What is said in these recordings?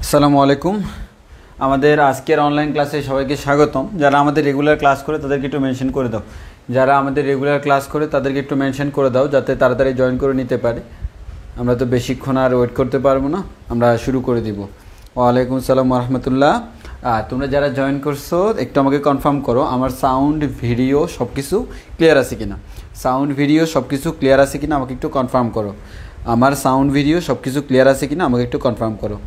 আসসালামু আলাইকুম। আমাদের আজকের অনলাইন ক্লাসে সবাইকে স্বাগতম। যারা আমাদের রেগুলার ক্লাস করে তাদেরকে একটু মেনশন করে দাও, যারা আমাদের রেগুলার ক্লাস করে তাদেরকে একটু মেনশন করে দাও যাতে তাড়াতাড়ি জয়েন করে নিতে পারে। আমরা তো বেশিক্ষণ আর ওয়েট করতে পারবো না, আমরা শুরু করে দিব। ওয়ালাইকুম আসসালাম রহমতুল্লাহ। তোমরা যারা জয়েন করছো একটু আমাকে কনফার্ম করো আমার সাউন্ড ভিডিও সব কিছু ক্লিয়ার আছে কিনা। সাউন্ড ভিডিও সব কিছু ক্লিয়ার আছে কিনা আমাকে একটু কনফার্ম করো। আমার সাউন্ড ভিডিও সব কিছু ক্লিয়ার আছে কিনা আমাকে একটু কনফার্ম করো।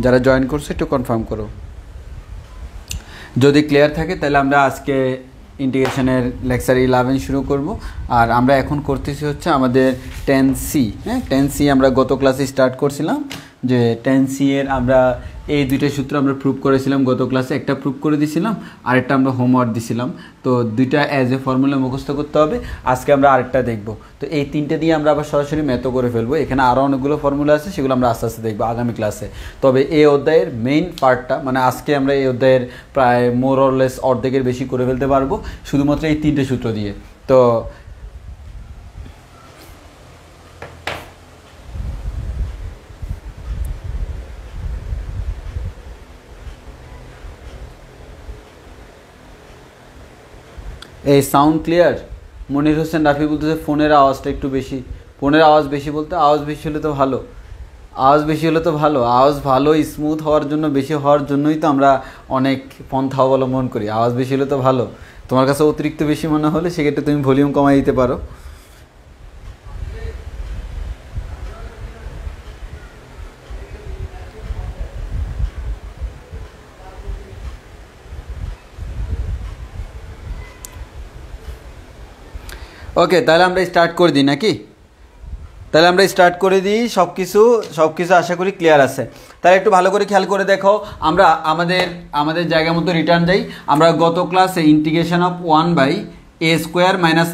যারা জয়েন করছো একটু কনফার্ম করো। যদি ক্লিয়ার থাকে তাহলে আমরা আজকে ইন্টিগ্রেশনের লেকচার 11 শুরু করব। আর আমরা এখন করতেছি হচ্ছে আমাদের 10C। হ্যাঁ, 10C আমরা গত ক্লাসে স্টার্ট করছিলাম যে 10C এর আমরা এই দুইটা সূত্র আমরা প্রুভ করেছিলাম গত ক্লাসে। একটা প্রুভ করে দিয়েছিলাম, আরেকটা আমরা হোমওয়ার্ক দিছিলাম। তো দুইটা অ্যাজ এ ফর্মুলা মুখস্থ করতে হবে। আজকে আমরা আরেকটা দেখব। তো এই তিনটে দিয়ে আমরা আবার সরাসরি ম্যাথও করে ফেলবো। এখানে আরও অনেকগুলো ফর্মুলা আছে, সেগুলো আমরা আস্তে আস্তে দেখবো আগামী ক্লাসে। তবে এই অধ্যায়ের মেইন পার্টটা মানে আজকে আমরা এই অধ্যায়ের প্রায় মোর অর লেস অর্ধেকের বেশি করে ফেলতে পারবো শুধুমাত্র এই তিনটে সূত্র দিয়ে। তো এই সাউন্ড ক্লিয়ার? মনির হোসেন রাফি বলতেছে ফোনের আওয়াজটা একটু বেশি। ফোনের আওয়াজ বেশি বলতে আওয়াজ বেশি হলে তো ভালো, আওয়াজ বেশি হলে তো ভালো। আওয়াজ ভালো স্মুথ হওয়ার জন্য, বেশি হওয়ার জন্যই তো আমরা অনেক পন্থা অবলম্বন করি। আওয়াজ বেশি হলে তো ভালো। তোমার কাছে অতিরিক্ত বেশি মনে হলে সেক্ষেত্রে তুমি ভলিউম কমাই দিতে পারো। ওকে, তাহলে আমরা স্টার্ট করে দিই নাকি? তাহলে আমরা স্টার্ট করে দিই। সব কিছু আশা করি ক্লিয়ার আছে। তাহলে একটু ভালো করে খেয়াল করে দেখো, আমরা আমাদের জায়গা মতো রিটার্ন যাই। আমরা গত ক্লাসে integration of 1/a²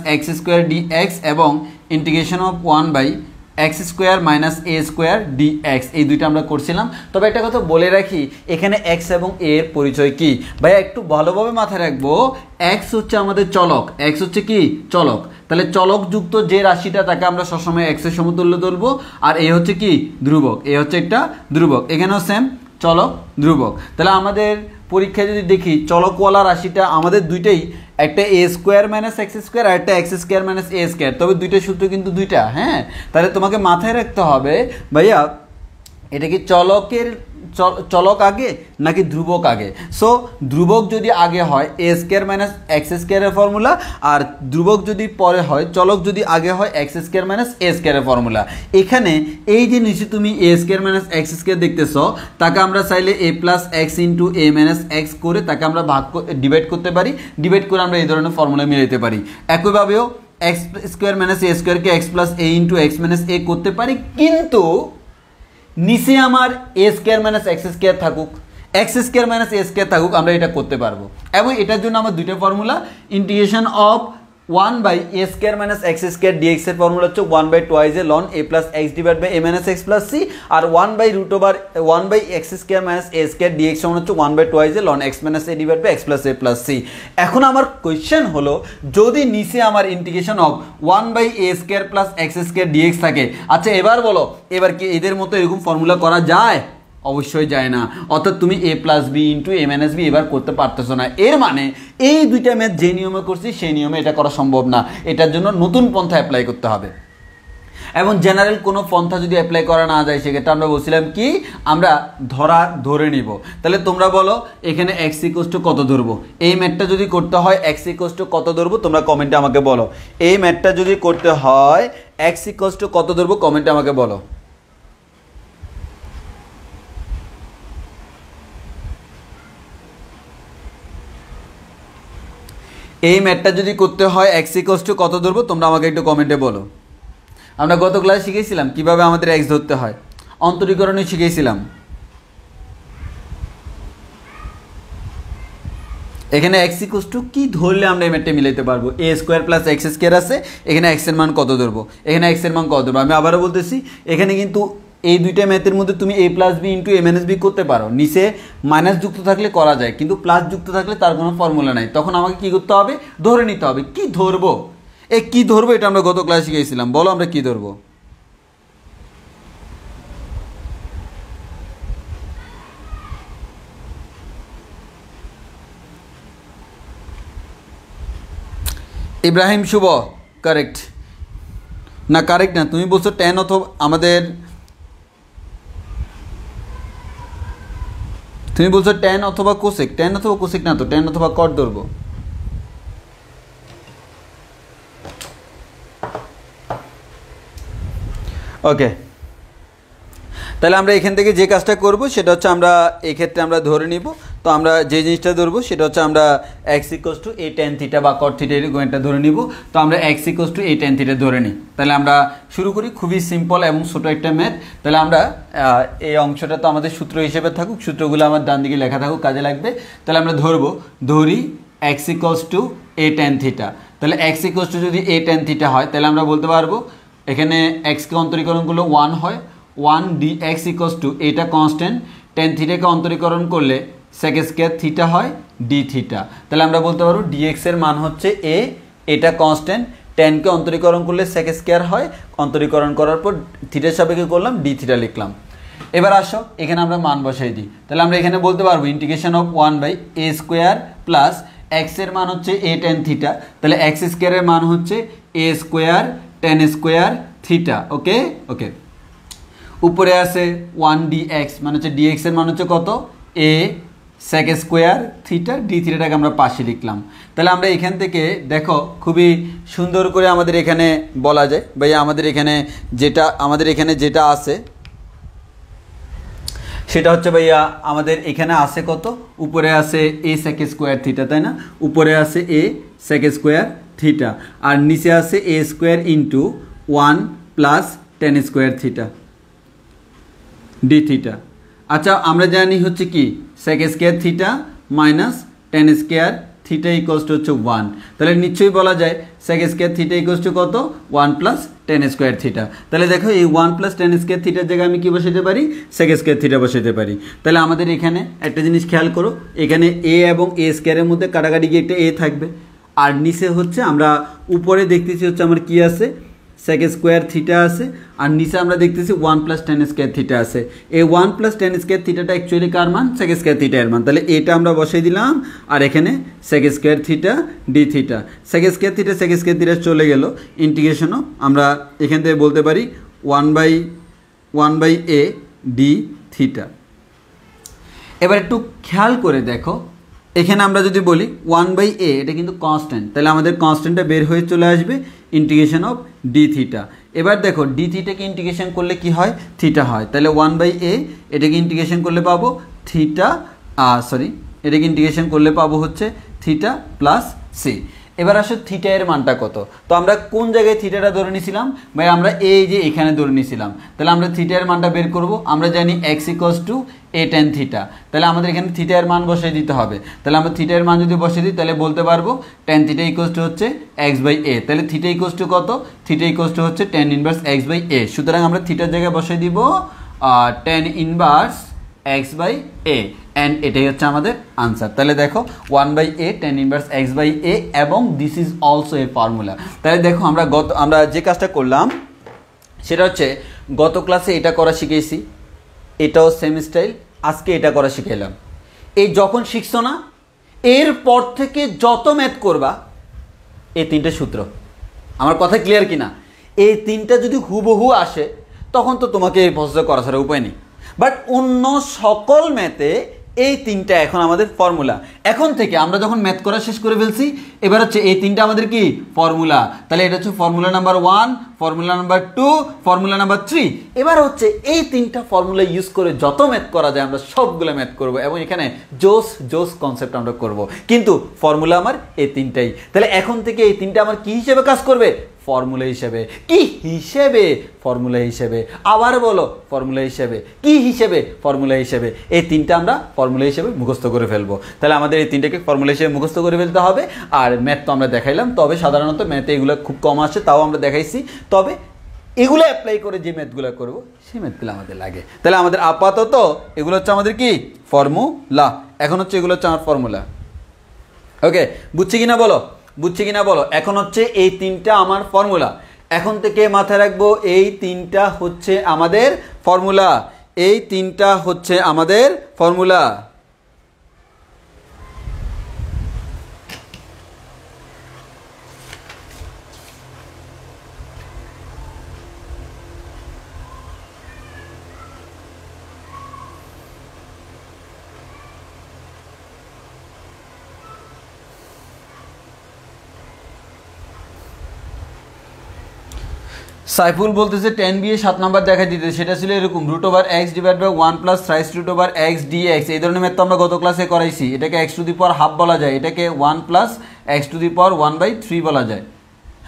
- x² dx এবং integration of 1/x² - a² dx এই দুইটা আমরা করছিলাম। তবে একটা কথা বলে রাখি, এখানে x এবং a এর পরিচয় কি ভাইয়া একটু ভালোভাবে মাথায় রাখবো। x হচ্ছে আমাদের চলক, x হচ্ছে কি চলক। তাহলে চলক যুক্ত যে রাশিটা তাকে আমরা সবসময় x এর সমতুল্য ধরবো। আর a হচ্ছে কি ধ্রুবক, a হচ্ছে একটা ধ্রুবক। এখানেও সেম চলক ধ্রুবক। তাহলে আমাদের পরীক্ষায় যদি দেখি চলকওয়ালা রাশিটা আমাদের দুইটাই, একটা a² - x² আর একটা x² - a²। তবে দুইটা সূত্র কিন্তু দুইটা। হ্যাঁ, তাহলে তোমাকে মাথায় রাখতে হবে ভাইয়া এটা কি চলক আগে নাকি ধ্রুবক আগে। সো ধ্রুবক যদি আগে হয় a² - x² এর ফর্মুলা, আর ধ্রুবক যদি পরে হয়, চলক যদি আগে হয় x² - a² এর ফর্মুলা। এখানে এই যে নিচে তুমি a² - x² দেখতেছ, তাকে আমরা চাইলে a + x × a - x করে তাকে আমরা ডিভাইড করতে পারি। ডিভাইড করে আমরা এই ধরনের ফর্মুলা মিলাইতে পারি। একইভাবেও x² - a² K x + a × x - a করতে পারি, কিন্তু নিচে আমার a² - x² থাকুক, x² - a² থাকুক, আমরা এটা করতে পারবো। এবং এটার জন্য আমার দুইটা formula, integration of 1/a² - x² dx এর ফর্মুলা হচ্ছে 1/2 ln a + x / a - x + c, R 1/√1/x² - a² dx সমান হচ্ছে 1/2 ln x - a / x + a + c। এখন আমার কোয়েশ্চেন হলো, যদি নিচে আমার integration of 1/a² + x² dx থাকে, আচ্ছা এবার বলো, এবার কি এদের মতো এরকম ফর্মুলা করা যায়? অবশ্যই যায় না। অর্থাৎ তুমি a + b × a - b এবার করতে পারতেছো না। এর মানে এই দুইটা ম্যাথ যে নিয়মে করছি সেই নিয়মে এটা করা সম্ভব না। এটার জন্য নতুন পন্থা অ্যাপ্লাই করতে হবে। এবং জেনারেল কোনো পন্থা যদি অ্যাপ্লাই করা না যায়, সেক্ষেত্রে আমরা বলছিলাম কি আমরা ধরে নিব। তাহলে তোমরা বলো এখানে x = কত ধরবো? এই ম্যাথটা যদি করতে হয় x = কত ধরবো তোমরা কমেন্টে আমাকে বলো। এই ম্যাথটা যদি করতে হয় x = কত ধরবো কমেন্টে আমাকে বলো। এই ম্যাথটা যদি করতে হয় x = কত ধরবো তোমরা আমাকে একটু কমেন্টে বলো। আমরা গত ক্লাসে শিখেছিলাম কিভাবে আমাদের x ধরতে হয়, অন্তরীকরণে শিখেছিলাম। এখানে x = কি ধরলে আমরা এই ম্যাথটা মিলাইতে পারবো? a² + x² আছে, এখানে x এর মান কত ধরবো, এখানে x এর মান কত ধরবো। আমি আবারও বলতেছি, এখানে কিন্তু এই দুইটা ম্যাথের মধ্যে তুমি a + b × a - b করতে পারো। নিচে মাইনাস যুক্ত থাকলে করা যায়, কিন্তু প্লাস যুক্ত থাকলে তার কোনো ফর্মুলা নাই। তখন আমাকে কি করতে হবে? ধরে নিতে হবে। কি ধরবো? কি ধরবো এটা আমরা গত ক্লাসে শিখেছিলাম। বলো আমরা কি ধরবো? ইব্রাহিম শুভ কারেক্ট না? কারেক্ট না, তুমি বলছো tan অথবা আমাদের, তুমি বলছো tan অথবা কোসেক। tan অথবা কোসেক না তো, tan অথবা কট ধরবো। ওকে, তাহলে আমরা এখান থেকে যে কাজটা করব সেটা হচ্ছে আমরা এক্ষেত্রে আমরা ধরে নিব। তো আমরা যে জিনিসটা ধরবো সেটা হচ্ছে আমরা x = a tan θ বা cot θ এরকম একটা ধরে নিব। তো আমরা x = a tan θ ধরে নিই। তাহলে আমরা শুরু করি, খুবই সিম্পল এবং ছোটো একটা ম্যাথ। তাহলে আমরা এই অংশটা তো আমাদের সূত্র হিসেবে থাকুক, সূত্রগুলো আমার ডান দিকে লেখা থাকুক, কাজে লাগবে। তাহলে আমরা ধরি x = a tan θ। তাহলে x যদি a tan θ হয়, তাহলে আমরা বলতে পারবো এখানে x-কে অন্তরীকরণ করলে 1 হয়। 1 dx = এটা কনস্ট্যান্ট, tan θ কে অন্তরীকরণ করলে sec² θ হয় dθ। তাহলে আমরা বলতে পারবো dx এর মান হচ্ছে a, এটা কনস্ট্যান্ট, tan কে অন্তরীকরণ করলে sec² হয়, অন্তরীকরণ করার পর থিটার সাপেক্ষে করলাম, dθ লিখলাম। এবার আসো এখানে আমরা মান বসাই দিই। তাহলে আমরা এখানে বলতে পারবো integration of 1/a² plus x এর মান হচ্ছে a tan θ। তাহলে x² এর মান হচ্ছে a² tan² θ। ওকে ওকে, উপরে আছে 1 dx, মানে হচ্ছে dx এর মান হচ্ছে কত? a sec² θ, dθটাকে আমরা পাশে লিখলাম। তাহলে আমরা এখান থেকে দেখো খুবই সুন্দর করে আমাদের এখানে বলা যায়, ভাই আমাদের এখানে যেটা আছে সেটা হচ্ছে ভাইয়া আমাদের এখানে আছে কত? উপরে আছে a sec² θ, তাই না? উপরে আছে a sec² θ, আর নিচে আছে a² × 1 + tan square theta d theta. আচ্ছা আমরা জানি হচ্ছে কি sec square theta minus tan square theta equals to হচ্ছে 1, তাহলে নিশ্চয়ই বলা যায় sec square theta equals to কত 1 প্লাস টেন স্কোয়ার থিটা। তাহলে দেখো এই 1 প্লাস টেন স্কোয়ার থিটার জায়গায় আমি কি বসাতে পারি সেক স্কোয়ার থিটা বসাতে পারি। তাহলে আমাদের এখানে একটা জিনিস খেয়াল করো, এখানে এ এবং এ স্কোয়ারের মধ্যে কাটাকাটি গিয়ে একটা এ থাকবে, আর নিচে হচ্ছে আমরা উপরে দেখতেছি হচ্ছে আমার কি আছে সেক স্কোয়ার থিটা আছে, আর নিচে আমরা দেখতেছি 1 প্লাস টেন স্কোয়ার থিটা আছে। এই 1 প্লাস টেন স্কোয়ার থিটাটা অ্যাকচুয়ালি কার মান সেক স্কোয়ার থিটা এর মান, তাহলে এটা আমরা বসাই দিলাম, আর এখানে sec square theta d theta, sec square theta চলে গেল ইন্টিগ্রেশনও আমরা এখান থেকে বলতে পারি 1 বাই এ ডি থিটা। এবার একটু খেয়াল করে দেখো, এখানে আমরা যদি বলি 1 বাই এ এটা কিন্তু কনস্ট্যান্ট, তাহলে আমাদের কনস্ট্যান্টটা বের হয়ে চলে আসবে ইন্টিগ্রেশন অফ ডি থিটা। এবার দেখো ডি থিটাকে ইন্টিগ্রেশন করলে কি হয় থিটা হয়, তাহলে 1 বাই এ এটাকে ইন্টিগ্রেশন করলে পাবো থিটা এটাকে ইন্টিগ্রেশন করলে পাবো হচ্ছে থিটা প্লাস সি। এবার আসো থিটা এর মানটা কত, তো আমরা কোন জায়গায় থিটাটা ধরে নিয়েছিলাম ভাই, আমরা এই যে এখানে ধরে নিয়েছিলাম, তাহলে আমরা থিটা এর মানটা বের করব। আমরা জানি এক্স ইকুয়ালস টু এ টেন থিটা, তাহলে আমাদের এখানে থিটা এর মান বসিয়ে দিতে হবে। তাহলে আমরা থিটা এর মান যদি বসিয়ে দিই তাহলে বলতে পারবো টেন থিটা ইকুয়ালস টু হচ্ছে এক্স বাই এ, তাহলে থিটা ইকুয়ালস টু কত, থিটা ইকুয়ালস টু হচ্ছে tan inverse x by a. সুতরাং আমরা থিটার জায়গায় বসিয়ে দিব tan inverse x by a, and এটাই হচ্ছে আমাদের আনসার। তাহলে দেখো 1 by a tan inverse x by a, এবং this is also a formula. তাহলে দেখো আমরা যে কাজটা করলাম সেটা হচ্ছে গত ক্লাসে এটা করা শিখেছি, এটাও সেম স্টাইল, আজকে এটা করা শিখাইলাম। এই যখন শিখছো না এরপর থেকে যত ম্যাথ করবা এই তিনটে সূত্র, আমার কথা ক্লিয়ার কিনা, এই তিনটা যদি হুবহু আসে তখন তো তোমাকে এই প্রসেস করা ছাড়া উপায় নেই, বাট অন্য সকল ম্যাথে এই তিনটা এখন আমাদের ফর্মুলা। এখন থেকে আমরা যখন ম্যাথ করা শেষ করে ফেলছি, এবার হচ্ছে এই তিনটা আমাদের কি ফর্মুলা, তাহলে এটা হচ্ছে formula number 1, formula number 2, formula number 3। এবার হচ্ছে এই তিনটা ফর্মুলা ইউজ করে যত ম্যাথ করা যায় আমরা সবগুলো ম্যাথ করব, এবং এখানে জোস কনসেপ্ট আমরা করব, কিন্তু ফর্মুলা আমার এই তিনটাই। তাহলে এখন থেকে এই তিনটা আমার কি হিসেবে কাজ করবে, ফর্মুলা হিসেবে। কি হিসেবে, ফর্মুলা হিসেবে। আবার বলো ফর্মুলা হিসেবে। কি হিসেবে, ফর্মুলা হিসেবে। এই তিনটা আমরা ফর্মুলা হিসেবে মুখস্থ করে ফেলবো। তাহলে আমাদের এই তিনটাকে ফর্মুলা হিসেবে মুখস্থ করে ফেলতে হবে। আর ম্যাথ তো আমরা দেখাইলাম, তবে সাধারণত ম্যাথে এগুলো খুব কম আসে, তাও আমরা দেখাইছি, তবে এগুলো অ্যাপ্লাই করে যে ম্যাথগুলো করবো সেই ম্যাথগুলো আমাদের লাগে। তাহলে আমাদের আপাতত এগুলো হচ্ছে আমাদের কি ফর্মুলা, এখন হচ্ছে এগুলো হচ্ছে আমার ফর্মুলা। ওকে, বুঝছি কিনা বলো, এখন হচ্ছে এই তিনটা আমার ফর্মুলা। এখন থেকে মাথায় রাখবো এই তিনটা হচ্ছে আমাদের ফর্মুলা, এই তিনটা হচ্ছে আমাদের ফর্মুলা। সাইফুল বলতেছে 10 দিয়ে 7 নাম্বার দেখা দিতে, সেটা ছিল এরকম root over x divide by 1 plus thrice root over x d x. এই ধরনের ম্যাথ তো আমরা গত ক্লাসে করাইছি। এটাকে x to the power half বলা যায়, এটাকে 1 plus x to the power 1/3 বলা যায়।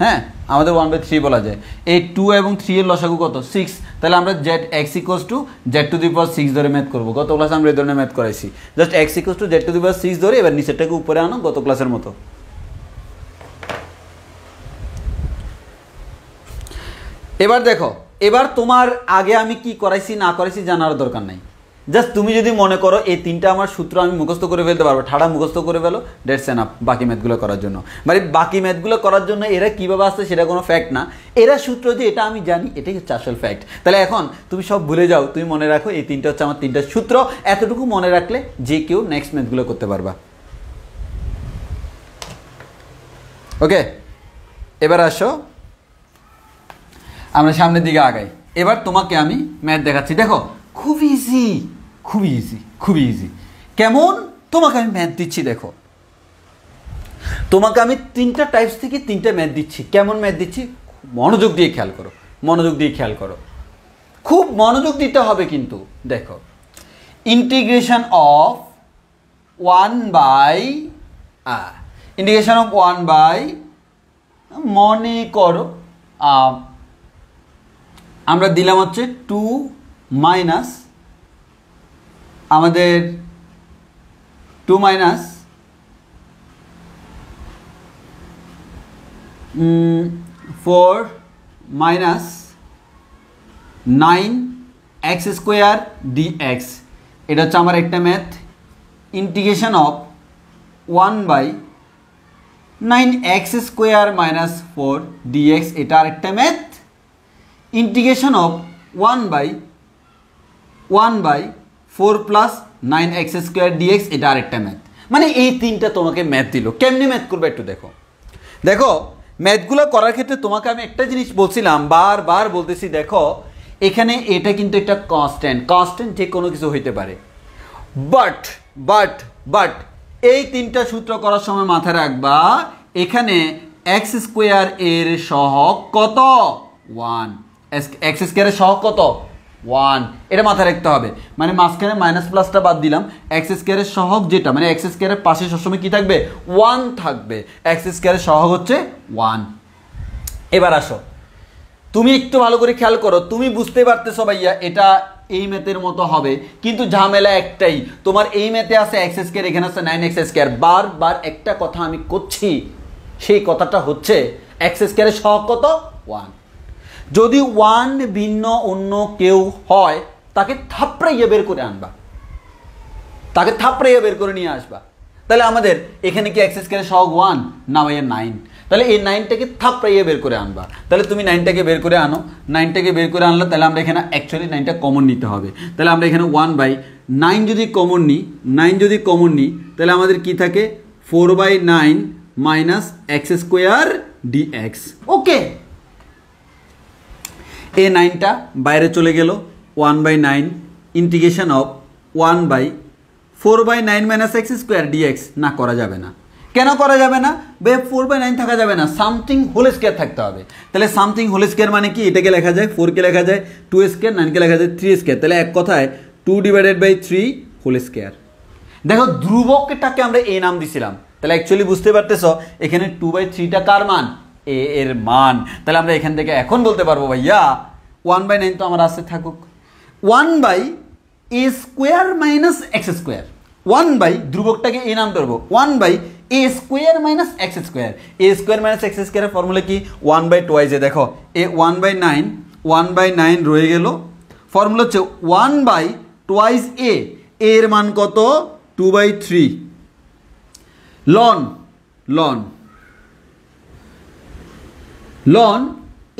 হ্যাঁ, আমাদের 1/3 বলা যায়। এই 2 এবং 3 এর লসাগু কত 6, তাহলে আমরা z x equals to z to the power 6 ধরে ম্যাথ করবো। গত ক্লাসে আমরা এই ধরনের ম্যাথ করাইছি, just x equals to z to the power 6 ধরে এবার নিচেরটাকে উপরে আনো গত ক্লাসের মতো। এবার দেখো, এবার তোমার আগে আমি কি করাইছি না করাইছি জানার দরকার নাই, জাস্ট তুমি যদি মনে করো এই তিনটা আমার সূত্র আমি মুখস্থ করে ফেলতে পারবো, ঠাড়া মুখস্থ করে ফেলো, ডেটস এনাফ বাকি ম্যাথগুলো করার জন্য। মানে বাকি ম্যাথগুলো করার জন্য এরা কীভাবে আসছে সেটা কোনো ফ্যাক্ট না, এরা সূত্র যে এটা আমি জানি এটাই হচ্ছে আসল ফ্যাক্ট। তাহলে এখন তুমি সব ভুলে যাও, তুমি মনে রাখো এই তিনটা হচ্ছে আমার তিনটা সূত্র, এতটুকু মনে রাখলে যে কেউ নেক্সট ম্যাথগুলো করতে পারবা। ওকে, এবার আসো আমরা সামনের দিকে আগাই। এবার তোমাকে আমি ম্যাথ দেখাচ্ছি, দেখো খুবই ইজি। কেমন, তোমাকে আমি ম্যাথ দিচ্ছি, দেখো তোমাকে আমি তিনটা টাইপস থেকে তিনটা ম্যাথ দিচ্ছি। কেমন ম্যাথ দিচ্ছি মনোযোগ দিয়ে খেয়াল করো, খুব মনোযোগ দিতে হবে কিন্তু। দেখো, ইন্টিগ্রেশন অফ 1/, মনে করো আমরা দিলাম হচ্ছে 2 মাইনাস আমাদের 2 minus 4 minus 9 x square dx। এটা হচ্ছে আমার একটা math. Integration of 1/9 x square minus 4 dx, এটা আরেকটা math. Integration of 1/4 plus 9 x square dx, এটা আরেকটা ম্যাথ। মানে এই তিনটা তোমাকে ম্যাথ দিল। কেমনি ম্যাথ করবে একটু দেখো। দেখো ম্যাথগুলো করার ক্ষেত্রে তোমাকে আমি একটা জিনিস বলছিলাম, বারবার বলতেছি, দেখো এখানে এটা কিন্তু একটা কনস্ট্যান্ট যে কোনো কিছু হইতে পারে। বাট এই তিনটা সূত্র করার সময় মাথায় রাখবা, এখানে এক্স স্কোয়ার এর সহগ কত? 1। এক্স স্কোয়ারের সহগ কত? 1। এটা মাথায় রাখতে হবে। মানে মাঝখানে মাইনাস প্লাসটা বাদ দিলাম। এক্স স্কোয়ারের সহগ যেটা, মানে এক্স স্কোয়ারের পাশে সবসময় কি থাকবে? 1 থাকবে। এক্স স্কোয়ারের সহগ হচ্ছে 1। এবার আসো, তুমি একটু ভালো করে খেয়াল করো, তুমি বুঝতে পারতেছো ভাইয়া এটা এই ম্যাথের মতো হবে, কিন্তু ঝামেলা একটাই, তোমার এই ম্যাথে আছে এক্স স্কোয়ার, এখানে আছে 9 x স্কোয়ার। বারবার একটা কথা আমি করছি, সেই কথাটা হচ্ছে এক্স স্কোয়ারের সহগ কত? 1। যদি 1 ভিন্ন অন্য কেউ হয় তাকে থাপড়াইয়া বের করে আনবা, তাকে থাপড়াইয়া বের করে নিয়ে আসবা। তাহলে আমাদের এখানে কি এক্স স্কোয়ারের সহগ 1 না ভাইয়া 9? তাহলে এই 9টাকে থাপড়াইয়া বের করে আনবা। তাহলে তুমি 9টাকে বের করে আনো। 9টাকে বের করে আনলে তাহলে আমরা এখানে অ্যাকচুয়ালি 9টা কমন নিতে হবে। তাহলে আমরা এখানে 1/9 যদি কমন নিই, 9 যদি কমন নিই, তাহলে আমাদের কি থাকে? 4/9 মাইনাস এক্স স্কোয়ার dx। ওকে, এই 9টা বাইরে চলে গেল। 1/9 integration of 1/4/9 minus x square dx। না, করা যাবে না। কেন করা যাবে না? 4/9 থাকা যাবে না, সামথিং হোল স্কোয়ার থাকতে হবে। তাহলে সামথিং হোল স্কোয়ার মানে কি? এটাকে লেখা যায় 4কে লেখা যায় 2 স্কোয়ার, 9কে লেখা যায় 3 স্কোয়ার। তাহলে এক কথায় 2/3 হোল স্কোয়ার। দেখো ধ্রুবকটাকে আমরা এ নাম দিছিলাম, তাহলে অ্যাকচুয়ালি বুঝতে পারতেছ এখানে 2/3টা কার মান? এ এর মান। তাহলে আমরা এখান থেকে এখন বলতে পারবো ভাইয়া 1/9 তো আমার আছে, থাকুক। 1/a square minus x square. 1/ ধ্রুবকটাকে এ নাম ধরবো, 1/a square minus x square. A square minus x স্কোয়ারের ফর্মুলা কি? 1/2। দেখো এ 1/9 রয়ে গেল। ফর্মুলা হচ্ছে 1/2a। এর মান কত? 2/3। Ln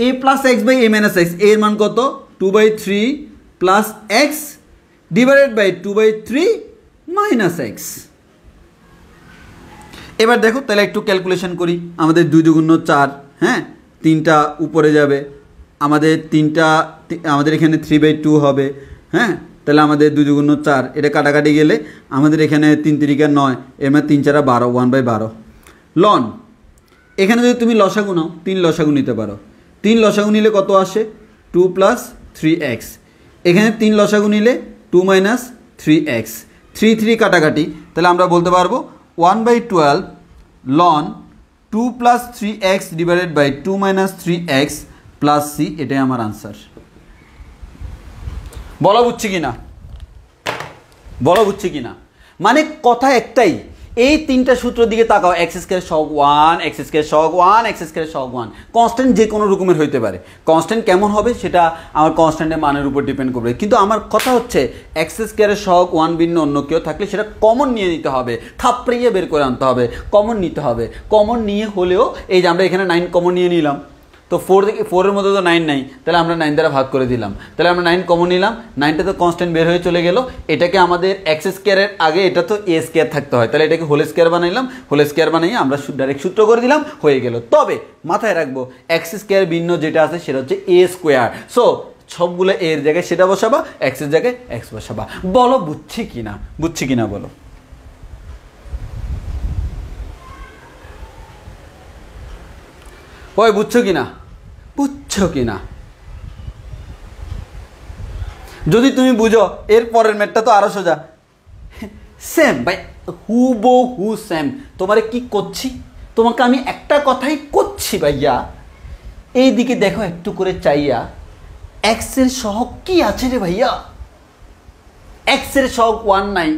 a plus x by a minus x, এর মান কত? 2/3 plus x divided by 2/3 minus x. এবার দেখো তাহলে একটু ক্যালকুলেশন করি। আমাদের 2 × 4, হ্যাঁ, 3টা উপরে যাবে, আমাদের আমাদের এখানে 3/2 হবে, হ্যাঁ। তাহলে আমাদের 2 × 4, এটা কাটাকাটি গেলে আমাদের এখানে 3 × 3 = 9, এর মানে 3 × 4 = 12, 1/12। লন এখানে যদি তুমি লসাগু নাও, 3 লসাগু নিতে পারো। 3 লসাগু নিলে কত আসে? 2 + 3x। এখানে 3 লসাগু নিলে 2 - 3x। 3 কাটাকাটি, তাহলে আমরা বলতে পারবো 1/12 ln 2 + 3x divided by 2 - 3x plus c। এটাই আমার আনসার। বলো বুঝছি কিনা? মানে কথা একটাই, এই তিনটা সূত্রের দিকে তাকাও। এক্স স্কোয়ার সহগ 1, এক্স স্কোয়ার সহগ 1, এক্স স্কোয়ার সহগ 1। কনস্ট্যান্ট যে কোনো রকমের হইতে পারে। কনস্ট্যান্ট কেমন হবে সেটা আমার কনস্ট্যান্টের মানের উপর ডিপেন্ড করবে। কিন্তু আমার কথা হচ্ছে এক্স স্কোয়ারের সহগ 1 ভিন্ন অন্য কেউ থাকলে সেটা কমন নিয়ে নিতে হবে, থাপড়িয়ে বের করে আনতে হবে, কমন নিতে হবে। কমন নিয়ে হলেও এই যে আমরা এখানে 9 কমন নিয়ে নিলাম, তো 4 মধ্যে তো 9 নাই, তাহলে আমরা 9 দ্বারা ভাগ করে দিলাম। তাহলে আমরা 9 কমন নিলাম, 9টা তো কনস্ট্যান্ট বের হয়ে চলে গেল। এটাকে আমাদের এক্স স্কোয়ারের আগে এটা তো এ স্কোয়ার থাকতে হয়, তাহলে এটাকে হোল স্কোয়ার বানাইলাম। হোল স্কোয়ার বানিয়ে আমরা ডাইরেক্ট সূত্র করে দিলাম, হয়ে গেল। তবে মাথায় রাখবো এক্স স্কোয়ার ভিন্ন যেটা আছে সেটা হচ্ছে এ স্কোয়ার। সো সবগুলো এর জায়গায় সেটা বসাবা, এক্সের জায়গায় এক্স বসাবা। বলো বুঝছি কিনা বলো। ওই বুঝছো কিনা? যদি তুমি বুঝো এর পরের ম্যাথটা তো আরো সোজা, সেম ভাই, হুবহু সেম। তোমারে কি করছি? তোমাকে আমি একটা কথাই করছি ভাইয়া, এই দিকে দেখো একটু করে চাইয়া, এক্স এর সহগ কি আছে রে ভাইয়া? এক্স এর সহগ 1 নাই,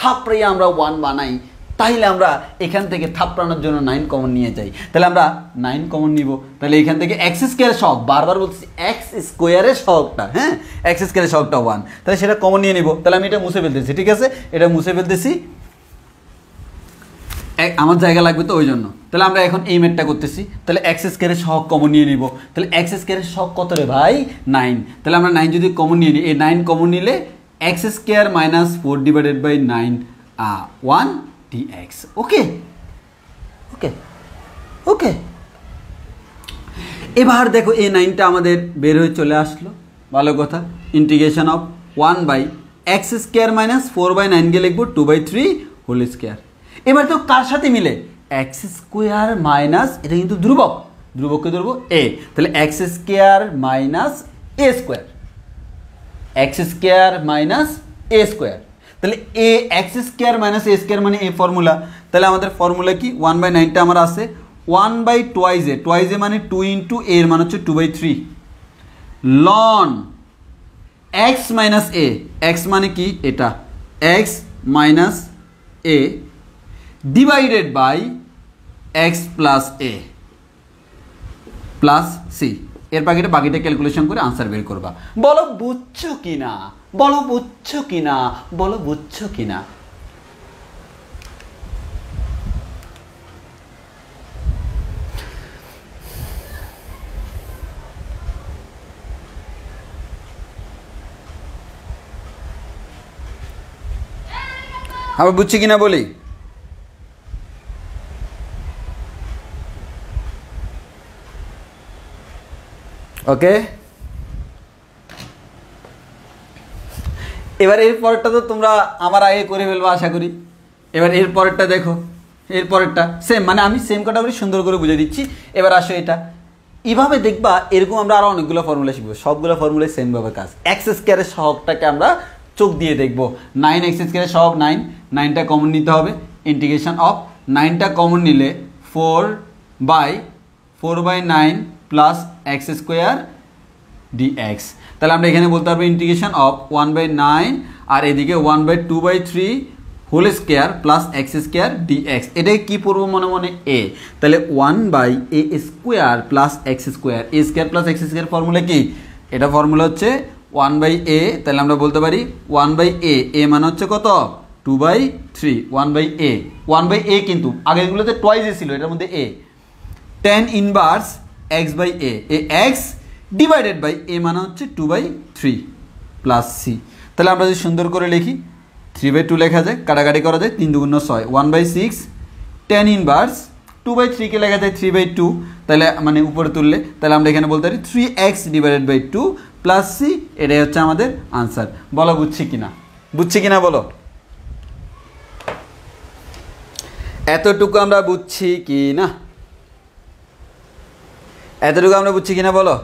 থাপড়িয়ে আমরা 1 বানাই, তাইলে আমরা এখান থেকে থাপড়ানোর জন্য 9 কমন নিয়ে যাই। তাহলে আমরা 9 কমন নিব, তাহলে এখান থেকে এক্স স্কোয়ারের সহগ, বারবার বলছি এক্স স্কোয়ারের সহগটা, হ্যাঁ এক্স স্কোয়ারের সহগটা 1, তাহলে সেটা কমন নিয়ে নিব। তাহলে আমি এটা মুছে ফেলতেছি, ঠিক আছে, এটা মুছে ফেলতেছি, আমার জায়গা লাগবে তো ওই জন্য। তাহলে আমরা এখন এই ম্যাথটা করতেছি, তাহলে এক্স স্কোয়ারের সহগ কমন নিয়ে নিব। তাহলে এক্স স্কোয়ারের সহগ কত রে ভাই? 9। তাহলে আমরা 9 যদি কমন নিয়ে নিই, এই 9 কমন নিলে x square minus 4 divided by 9 1 dx। Okay okay okay, এবার দেখো এই 9টা আমাদের বের হয়ে চলে আসলো, ভালো কথা। Integration of 1 by x square minus 4 by 9 কে লিখবো 2/3 হোল স্কোয়ার। এবার তো কার সাথে মিলে? এক্স স্কোয়ার মাইনাস, এটা কিন্তু ধ্রুবক, ধ্রুবককে ধরবো এ, তাহলে এক্স স্কোয়ার মাইনাস এ স্কোয়ার, এক্স স্কোয়ার মাইনাস এ স্কোয়ার। তাহলে এ এক্স স্কোয়ার মাইনাস এ স্কোয়ার মানে এ ফর্মুলা। তাহলে আমাদের ফর্মুলা কি? 1/9টা আমার আছে 1/2 টুয়াইজে মানে 2 ইন্টু এ এর মান হচ্ছে 2/3 ln x minus a, x মানে কি এটা, x minus a divided by x plus a plus c. এর বাকিটা ক্যালকুলেশন করে আনসার বের করবা। বলো বুঝছো কিনা, বলো বুঝছো কিনা, বলো বুঝছো কিনা? আবার বুঝছি কিনা বলি? ওকে, এবার এর পরেরটা তো তোমরা আমার আগে করে ফেলবো আশা করি। এবার এর পরেরটা দেখো, এর পরেরটা সেম, মানে আমি সেম কটা করে সুন্দর করে বুঝে দিচ্ছি। এবার আসো এটা এইভাবে দেখবা, এরকম আমরা আরো অনেকগুলো ফর্মুলা শিখবো, সবগুলো ফর্মুলায় সেম ভাবে কাজ। এক্স স্কোয়ারের সহগটাকে আমরা চোখ দিয়ে দেখবো, 9 এক্স স্কোয়ারের সহগ 9, 9টা কমন নিতে হবে। ইন্টিগ্রেশন অফ 9টা কমন নিলে 4/9 প্লাস এক্স স্কোয়ার ডিএক্স। তাহলে আমরা এখানে বলতে পারবো ইন্টিগ্রেশন অফ 1/9 আর এদিকে 1/2/3 whole square plus x square dx. এটাই কি পড়বো মনে মনে? এ। তাহলে 1/a square plus x square, a square plus x square formula কি? এটা ফর্মুলা হচ্ছে 1/a। তাহলে আমরা বলতে পারি 1/a, এ মানে হচ্ছে কত? 2/3 1/a। 1/a কিন্তু আগেরগুলোতে টুয়াইজে ছিল, এটার মধ্যে a। tan inverse x by a, x divided by a মানে হচ্ছে 2/3 প্লাস সি। তাহলে আমরা যদি সুন্দর করে লিখি 3/2 লেখা যায়, কাটাকাটি করা যায়, 3 2 6, 1/6 tan ইনভার্স 2/3 কে লেখা যায় 3/2, তাহলে মানে উপরে তুললে, তাহলে আমরা এখানে বলতে পারি 3x divided by 2 plus c. এটাই হচ্ছে আমাদের আনসার। বলো বুঝছি কিনা, বুঝছি কিনা বলো? এতটুকু আমরা বুঝছি কি না, এতটুকু আমরা বুঝছি কিনা বলো?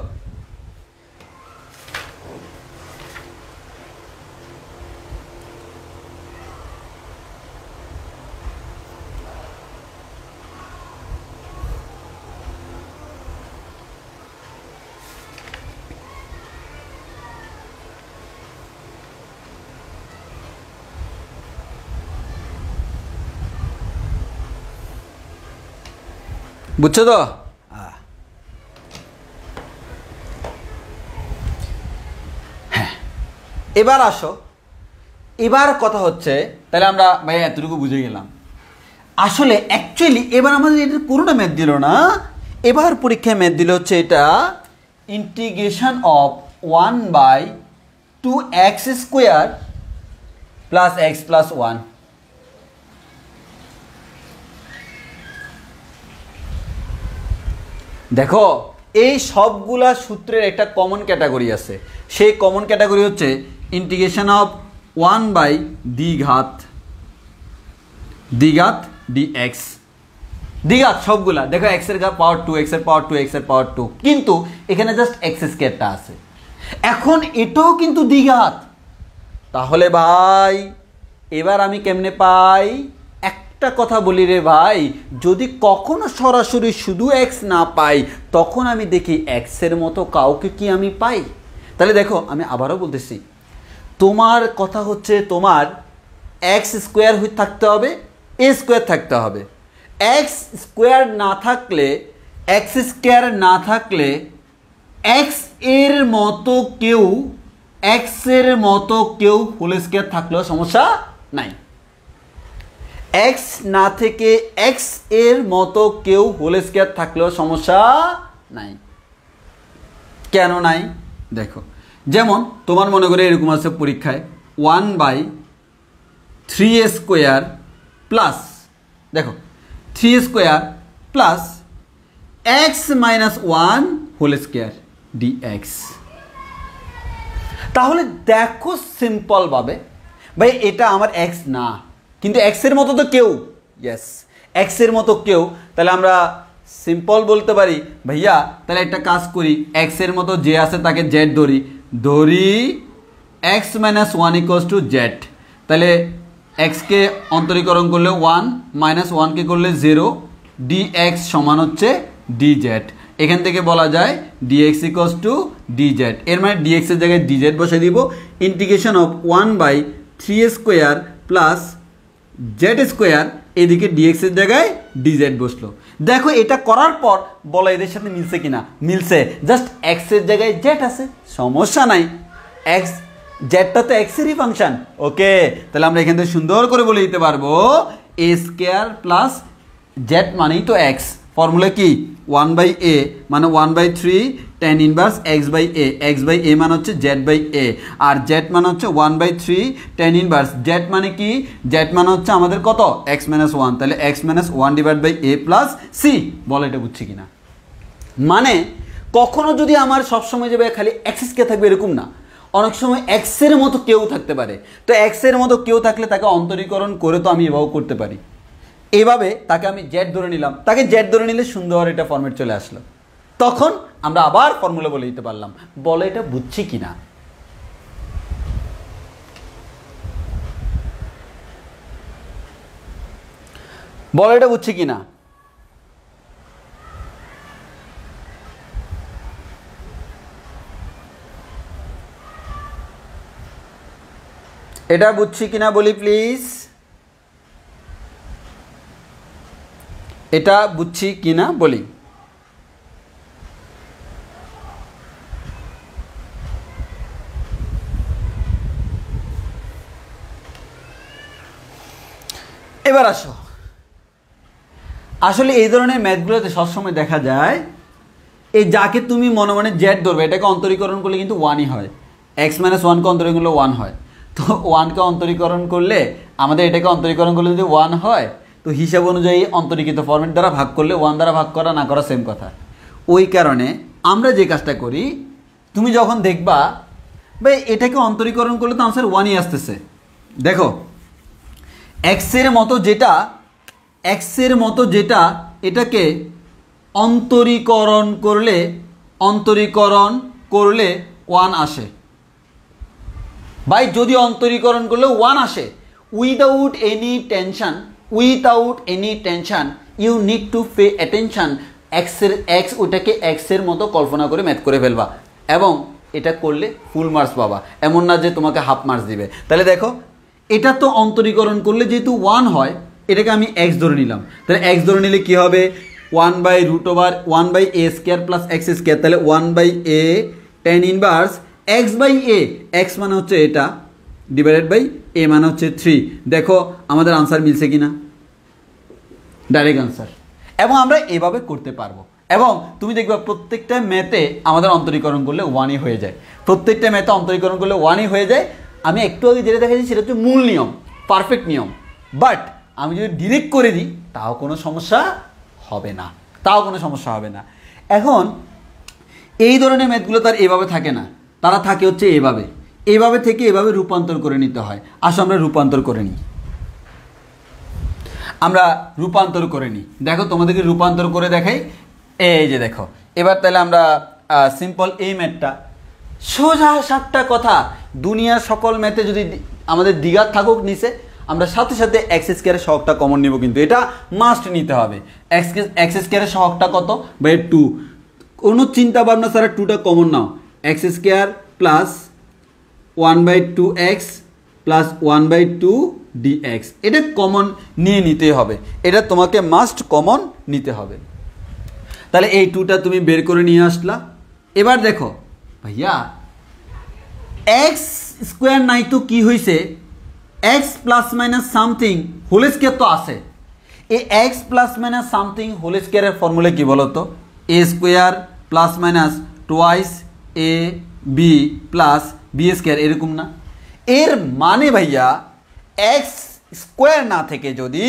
বুঝছো তো? হ্যাঁ, এবার আসো, এবার কথা হচ্ছে, তাহলে আমরা ভাই এতটুকু বুঝে গেলাম। আসলে অ্যাকচুয়ালি এবার আমাদের এটা পুরোটা ম্যাথ দিল না, এবার পরীক্ষায় ম্যাথ দিল হচ্ছে এটা integration of 1/2x square plus x plus 1। দেখো এই সবগুলা সূত্রের একটা কমন ক্যাটাগরি আছে, সেই কমন ক্যাটাগরি হচ্ছে ইন্টিগ্রেশন অফ 1/দ্বিঘাত ডিএক্স। দ্বিঘাত সবগুলা দেখো, এক্স এর পাওয়ার 2, এক্স এর পাওয়ার 2, এক্স এর পাওয়ার 2, কিন্তু এখানে জাস্ট এক্স স্কোয়ারটা আছে। এখন এটাও কিন্তু দ্বিঘাত। তাহলে ভাই এবার আমি কেমনে পাই? একটা কথা বলি রে ভাই, যদি কখনো সরাসরি শুধু এক্স না পাই, তখন আমি দেখি এক্স এর মতো কাউকে কি আমি পাই? তাহলে দেখো আমি আবারও বলতেছি, তোমার কথা হচ্ছে তোমার এক্স স্কোয়ার থাকতে হবে, এ স্কোয়ার থাকতে হবে। এক্স স্কোয়ার না থাকলে, এক্স স্কোয়ার না থাকলে এক্স এর মতো কেউ, এক্স এর মতো কেউ হোল স্কোয়ার থাকলেও সমস্যা নাই। এক্স না থেকে এক্স এর মতো কেউ হোল স্কোয়ার থাকলেও সমস্যা নাই। কেন নাই দেখো, যেমন তোমার মনে করে এরকম আছে পরীক্ষায় 1/3² প্লাস, দেখো 3 square plus x - 1 whole square dx। তাহলে দেখো সিম্পল ভাবে, ভাই এটা আমার x না, কিন্তু x এর মতো তো কেউ, ইয়েস x এর মতো কেউ, তাহলে আমরা সিম্পল বলতে পারি ভাইয়া তাহলে একটা কাজ করি, x এর মতো যে আছে তাকে z ধরি, x - 1 = z। তাহলে x কে অন্তরীকরণ করলে 1 - 1 কে করলে 0, dx সমান হচ্ছে dz। এখান থেকে বলা যায় dx = dz, এর মানে dx এর জায়গায় dz বসে দিব, ইন্টিগ্রেশন অফ 1/3² প্লাস z², এদিকে dx এর জায়গায় dz বসলো। দেখো এটা করার পর বলো এদের সাথে মিলছে কিনা, মিলছে, জাস্ট x এর জায়গায় z আছে, সমস্যা নাই, x জেডটা তো x এরই ফাংশন। ওকে, তাহলে আমরা এখান থেকে সুন্দর করে বলে দিতে পারবো a² প্লাস z মানেই তো x। ফর্মুলা কি 1/a মানে 1/3 tan ইনভার্স x/a, x/a মানে হচ্ছে z/a, আর z মানে হচ্ছে 1/3 tan ইনভার্স z মানে কি, z মানে হচ্ছে আমাদের কত x - 1, তাহলে x - 1/a প্লাস c। বলো এটা বুঝছি কিনা। মানে কখনো যদি আমার সবসময় যাবে খালি x স্কয়ার থাকবে এরকম না, অনেক সময় x এর মতো কেউ থাকতে পারে। তো x এর মতো কেউ থাকলে তাকে অন্তরীকরণ করে তো আমি এভাবে করতে পারি, এইভাবে তাকে আমি z ধরে নিলাম, তাকে z ধরে নিলে সুন্দর এটা ফরম্যাট চলে আসলো, তখন আমরা আবার ফর্মুলা বলে দিতে পারলাম। বলো এটা বুঝছি কিনা। বলো এটা বুঝছি কিনা। এটা বুঝছি কিনা বলি প্লিজ, এটা বুঝছি কিনা বলি। এবার আসো, আসলে এই ধরনের ম্যাথগুলোতে সবসময় দেখা যায় এই যাকে তুমি মনে মনে জেড ধরবে এটাকে অন্তরীকরণ করলে কিন্তু 1ই হয়, x - 1 কে অন্তরীকরণ করলে 1 হয়। তো 1 কে অন্তরীকরণ করলে আমাদের এটাকে অন্তরীকরণ করলে যদি 1 হয়, তো হিসাব অনুযায়ী অন্তরীকৃত ফরম্যাট দ্বারা ভাগ করলে 1 দ্বারা ভাগ করা না করা সেম কথা। ওই কারণে আমরা যে কাজটা করি, তুমি যখন দেখবা ভাই এটাকে অন্তরীকরণ করলে তো আনসার 1ই আসতেছে, দেখো x এর মতো যেটা এটাকে অন্তরীকরণ করলে 1 আসে। ভাই যদি অন্তরীকরণ করলে 1 আসে, without any tension you need to pay attention. x ওটাকে x এর মতো কল্পনা করে ম্যাথ করে ফেলবা, এবং এটা করলে ফুল মার্কস পাবা, এমন না যে তোমাকে হাফ মার্কস দিবে। তাহলে দেখো এটা তো অন্তরীকরণ করলে যেহেতু 1 হয়, এটাকে আমি x ধরে নিলাম, তাহলে x ধরে নিলে কি হবে 1/√1/a² প্লাস x², তাহলে 1/a tan inverse x/a, x মানে হচ্ছে এটা ডিভাইডেড বাই a মানে হচ্ছে 3। দেখো আমাদের আনসার মিলছে কিনা, ডাইরেক্ট আনসার। এবং আমরা এভাবে করতে পারবো, এবং তুমি দেখবা প্রত্যেকটা ম্যাথে আমাদের অন্তরীকরণ করলে 1ই হয়ে যায়, প্রত্যেকটা ম্যাথে অন্তরীকরণ করলে 1ই হয়ে যায়। আমি একটু আগে যেটা দেখাচ্ছি সেটা হচ্ছে মূল নিয়ম, পারফেক্ট নিয়ম, বাট আমি যদি ডিরেক্ট করে দিই তাও কোনো সমস্যা হবে না, এখন এই ধরনের ম্যাথগুলো তার এভাবে থাকে না, তারা থাকে হচ্ছে এভাবে থেকে এভাবে রূপান্তর করে নিতে হয়। আসো আমরা রূপান্তর করে নিই, দেখো তোমাদেরকে রূপান্তর করে দেখাই। এই যে দেখো এবার তাহলে আমরা সিম্পল এই ম্যাথটা, সোজা 7টা কথা, দুনিয়ার সকল ম্যাথে যদি আমাদের দ্বিঘাত থাকুক নিচে, আমরা সাথে সাথে x² এর সহগটা কমন নিব, কিন্তু এটা মাস্ট নিতে হবে। x² এর সহগটা কত, বাই 2, কোনো চিন্তা ভাবনা ছাড়া 2টা কমন নাও, x² plus 1/2x plus 1/2 dx। এটা কমন নিয়ে নিতে হবে, এটা তোমাকে মাস্ট কমন নিতে হবে। তাহলে এই 2টা তুমি বের করে নিয়ে আসলা। এবার দেখো ভাইয়া এক্স স্কোয়ার নাই তো কি হয়েছে, x plus minus something whole square তো আছে। এই x plus minus something whole স্কোয়ারের ফর্মুলা কি বলো তো, a square plus minus twice a b plus b square, এরকম না? এর মানে ভাইয়া এক্স স্কোয়ার না থেকে যদি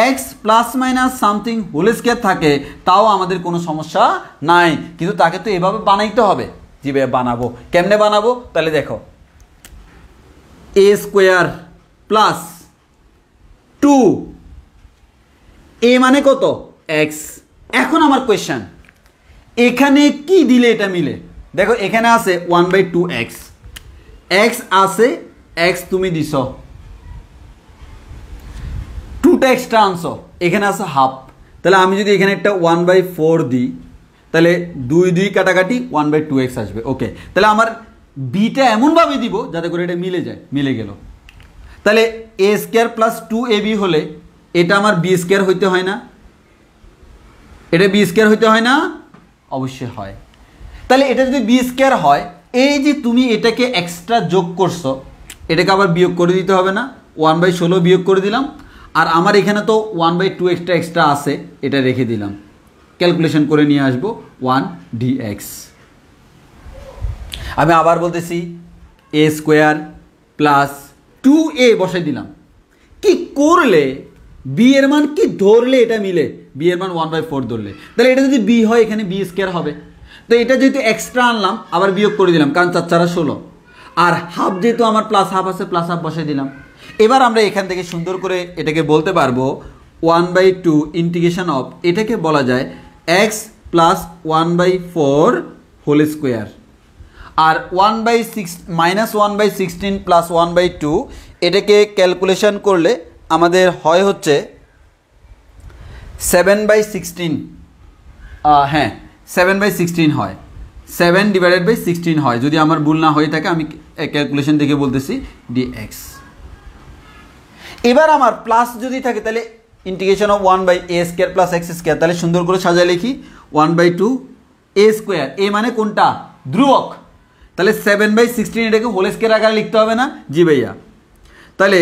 x plus minus something whole square থাকে তাও আমাদের কোনো সমস্যা নাই, কিন্তু তাকে তো এভাবে বানাইতে হবে। জি ভাইয়া বানাবো, কেমনে বানাবো? তাহলে দেখো এ স্কোয়ার প্লাস 2 এ মানে কত এক্স। এখন আমার কোয়েশ্চেন, এখানে কি দিলে এটা মিলে? দেখো এখানে আছে 1/2x, এক্স আছে, এক্স তুমি দিছ, 2টা এক্সট্রা আনছো, এখানে আছে হাফ। তাহলে আমি যদি এখানে একটা 1/4 দিই তাহলে 2 কাটাকাটি 1/2x আসবে। ওকে, তাহলে আমার বিটা এমনভাবে দিব যাতে করে এটা মিলে যায়, মিলে গেল। তাহলে এ স্কোয়ার প্লাস 2ab হলে এটা আমার বি স্কোয়ার হইতে হয় না? এটা বি স্কোয়ার হইতে হয় না? অবশ্যই হয়। তাহলে এটা যদি বি স্কোয়ার হয়, এই যে তুমি এটাকে এক্সট্রা যোগ করছো এটাকে আবার বিয়োগ করে দিতে হবে না? 1/16 বিয়োগ করে দিলাম, আর আমার এখানে তো 1/2 এক্সট্রা আছে, এটা রেখে দিলাম, ক্যালকুলেশন করে নিয়ে আসবো 1 dx। আমি আবার বলতেছি এ স্কোয়ার প্লাস 2a বসাই দিলাম। কি করলে বি এর মান কি ধরলে এটা মিলে? বি এর মান 1/4 ধরলে, তাহলে এটা যদি বি হয় এখানে বি স্কোয়ার হবে। তো এটা যেহেতু এক্সট্রা আনলাম আবার বিয়োগ করে দিলাম, কারণ 4 4 16, আর হাফ যেহেতু আমার প্লাস হাফ আছে প্লাস হাফ বসাই দিলাম। এবার আমরা এখান থেকে সুন্দর করে এটাকে বলতে পারবো 1/2 ইন্টিগ্রেশন অফ, এটাকে বলা যায় এক্স প্লাস 1/4 হোল স্কোয়ার, আর 1/16 প্লাস 1/2 এটাকে ক্যালকুলেশন করলে আমাদের হয় হচ্ছে 7/16, হ্যাঁ 7/16 হয়, 7/16 হয়, যদি আমার ভুল না হয়ে থাকে আমি ক্যালকুলেশন দেখে বলতেছি dx। এবার আমার প্লাস যদি থাকে তাহলে integration of 1/a square plus x square, তাহলে সুন্দর করে সাজায় লিখি 1/2 a স্কোয়ার, এ মানে কোনটা? ধ্রুবক। তাহলে 7/16 এটাকে হোল স্কোয়ার আকারে লিখতে হবে না? জি ভাইয়া। তাহলে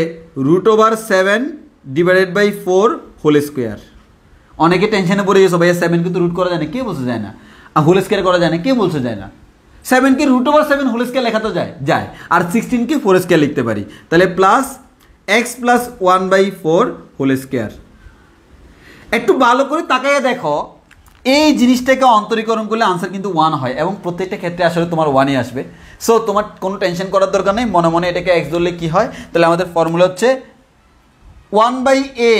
√7/4 হোল স্কোয়ার। অনেকে টেনশনে পড়ে গেছো ভাইয়া 7 কিন্তু রুট করা যায় না, কে বলছে যায় না? আর হোল স্কোয়ার করা যায় না, কে বলছে যায় না? 7কে √7 হোল স্কোয়ার লেখা তো যায়, আর 16কে 4 স্কোয়ার লিখতে পারি। তাহলে plus x plus 1/4 whole square. একটু ভালো করে তাকাইয়া দেখো, এই জিনিসটাকে অন্তরীকরণ করলে আনসার কিন্তু 1 হয়, এবং প্রত্যেকটা ক্ষেত্রে আসলে তোমার 1ই আসবে। সো তোমার কোনো টেনশন করার দরকার নেই, মনে মনে এটাকে এক্স ধরলে কি হয়? তাহলে আমাদের ফর্মুলা হচ্ছে 1/a,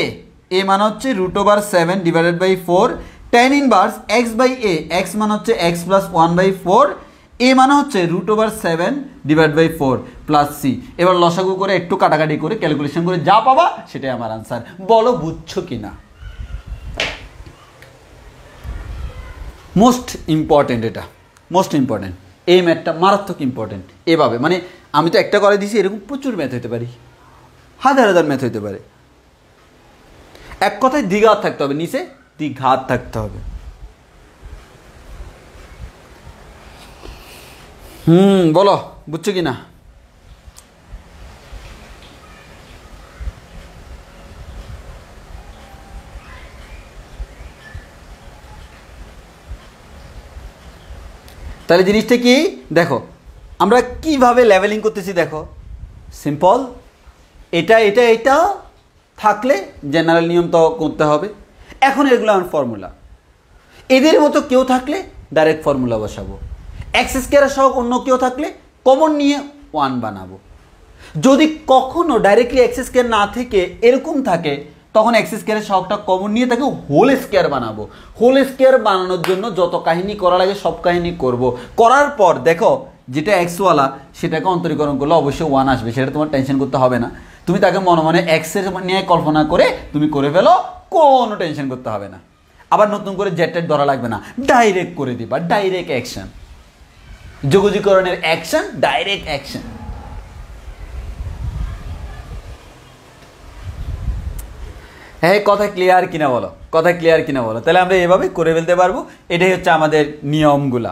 এ মানে হচ্ছে √7/4 tan ইনভার্স x/a, x মানে হচ্ছে x প্লাস 1/4, এ মানে হচ্ছে √7/4 প্লাস সি। এবার লসাগু করে একটু কাটাকাটি করে ক্যালকুলেশন করে যা পাবা সেটাই আমার আনসার। বলো বুঝছো কিনা? মোস্ট ইম্পর্টেন্ট, এটা মোস্ট ইম্পর্টেন্ট, এই ম্যাথটা মারাত্মক ইম্পর্টেন্ট। এভাবে মানে আমি তো একটা করে দিছি, এরকম প্রচুর ম্যাথ হতে পারি, হাজার হাজার ম্যাথ হতে পারে। এক কথায় দ্বিঘাত থাকতে হবে, নিচে দ্বিঘাত থাকতে হবে। বলো বুঝছো কিনা? তাহলে জিনিসটা কি দেখো, আমরা কিভাবে লেভেলিং করতেছি দেখো, সিম্পল। এটা এটা এটা থাকলে জেনারেল নিয়ম তো করতে হবে। এখন এগুলো আমার ফর্মুলা, এদের মতো কেউ থাকলে ডাইরেক্ট ফর্মুলা বসাবো। এক্স স্কোয়ারের সহ অন্য কেউ থাকলে কমন নিয়ে 1 বানাবো। যদি কখনো ডাইরেক্টলি এক্স স্কোয়ার না থেকে এরকম থাকে তখন এক্স স্কোয়ারের সহগটা কমন নিয়ে তাকে হোল স্কোয়ার বানাবো। হোল স্কোয়ার বানানোর জন্য যত কাহিনী করা লাগে সব কাহিনী করব। করার পর দেখো যেটা এক্সওয়ালা সেটাকে অন্তরীকরণ করলে অবশ্যই 1 আসবে, সেটা তোমার টেনশন করতে হবে না। তুমি তাকে মনে মনে এক্সের নিয়ে কল্পনা করে তুমি করে ফেলো, কোনো টেনশন করতে হবে না। আবার নতুন করে জেড ধরা লাগবে না, ডাইরেক্ট করে দিবা, ডাইরেক্ট অ্যাকশন। যোগজীকরণের অ্যাকশন, ডাইরেক্ট অ্যাকশন। হ্যাঁ, কথা ক্লিয়ার কিনা বলো, কথা ক্লিয়ার কিনা বলো। তাহলে আমরা এভাবে করে ফেলতে পারবো। এটাই হচ্ছে আমাদের নিয়মগুলা।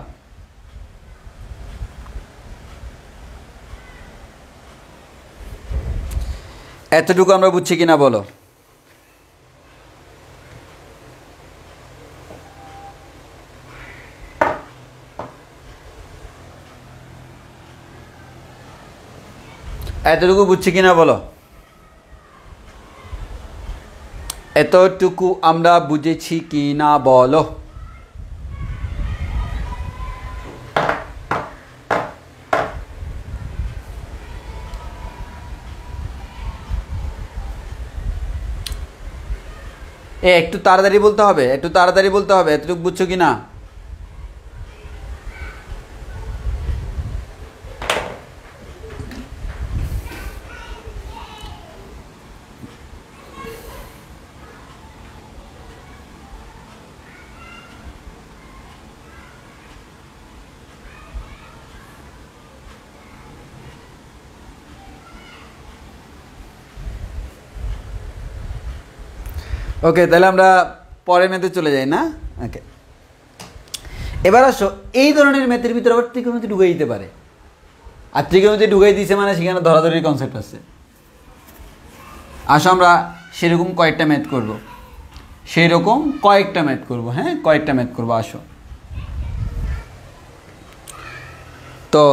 এতটুকু আমরা বুঝছি কিনা বলো। এতটুকু বুঝছি কিনা বলো। এতটুকু আমরা বুঝেছি কিনা বলো। একটু তাড়াতাড়ি বলতে হবে, একটু তাড়াতাড়ি বলতে হবে। এতটুকু বুঝছো কিনা? ওকে, তাহলে আমরা পরের ম্যাথে চলে যাই না? ওকে, এবার আসো, এই ধরনের ম্যাথের ভিতরে আবার ত্রিকোণমিতি ঢুকাই দিতে পারে। আর ত্রিকোণমিতি ঢুকাই দিয়েছে মানে সেখানে ধরাধরির কনসেপ্ট আছে। আসো আমরা সেরকম কয়েকটা ম্যাথ করব, সেরকম কয়েকটা ম্যাথ করব। হ্যাঁ, কয়েকটা ম্যাথ করব। আসো, তো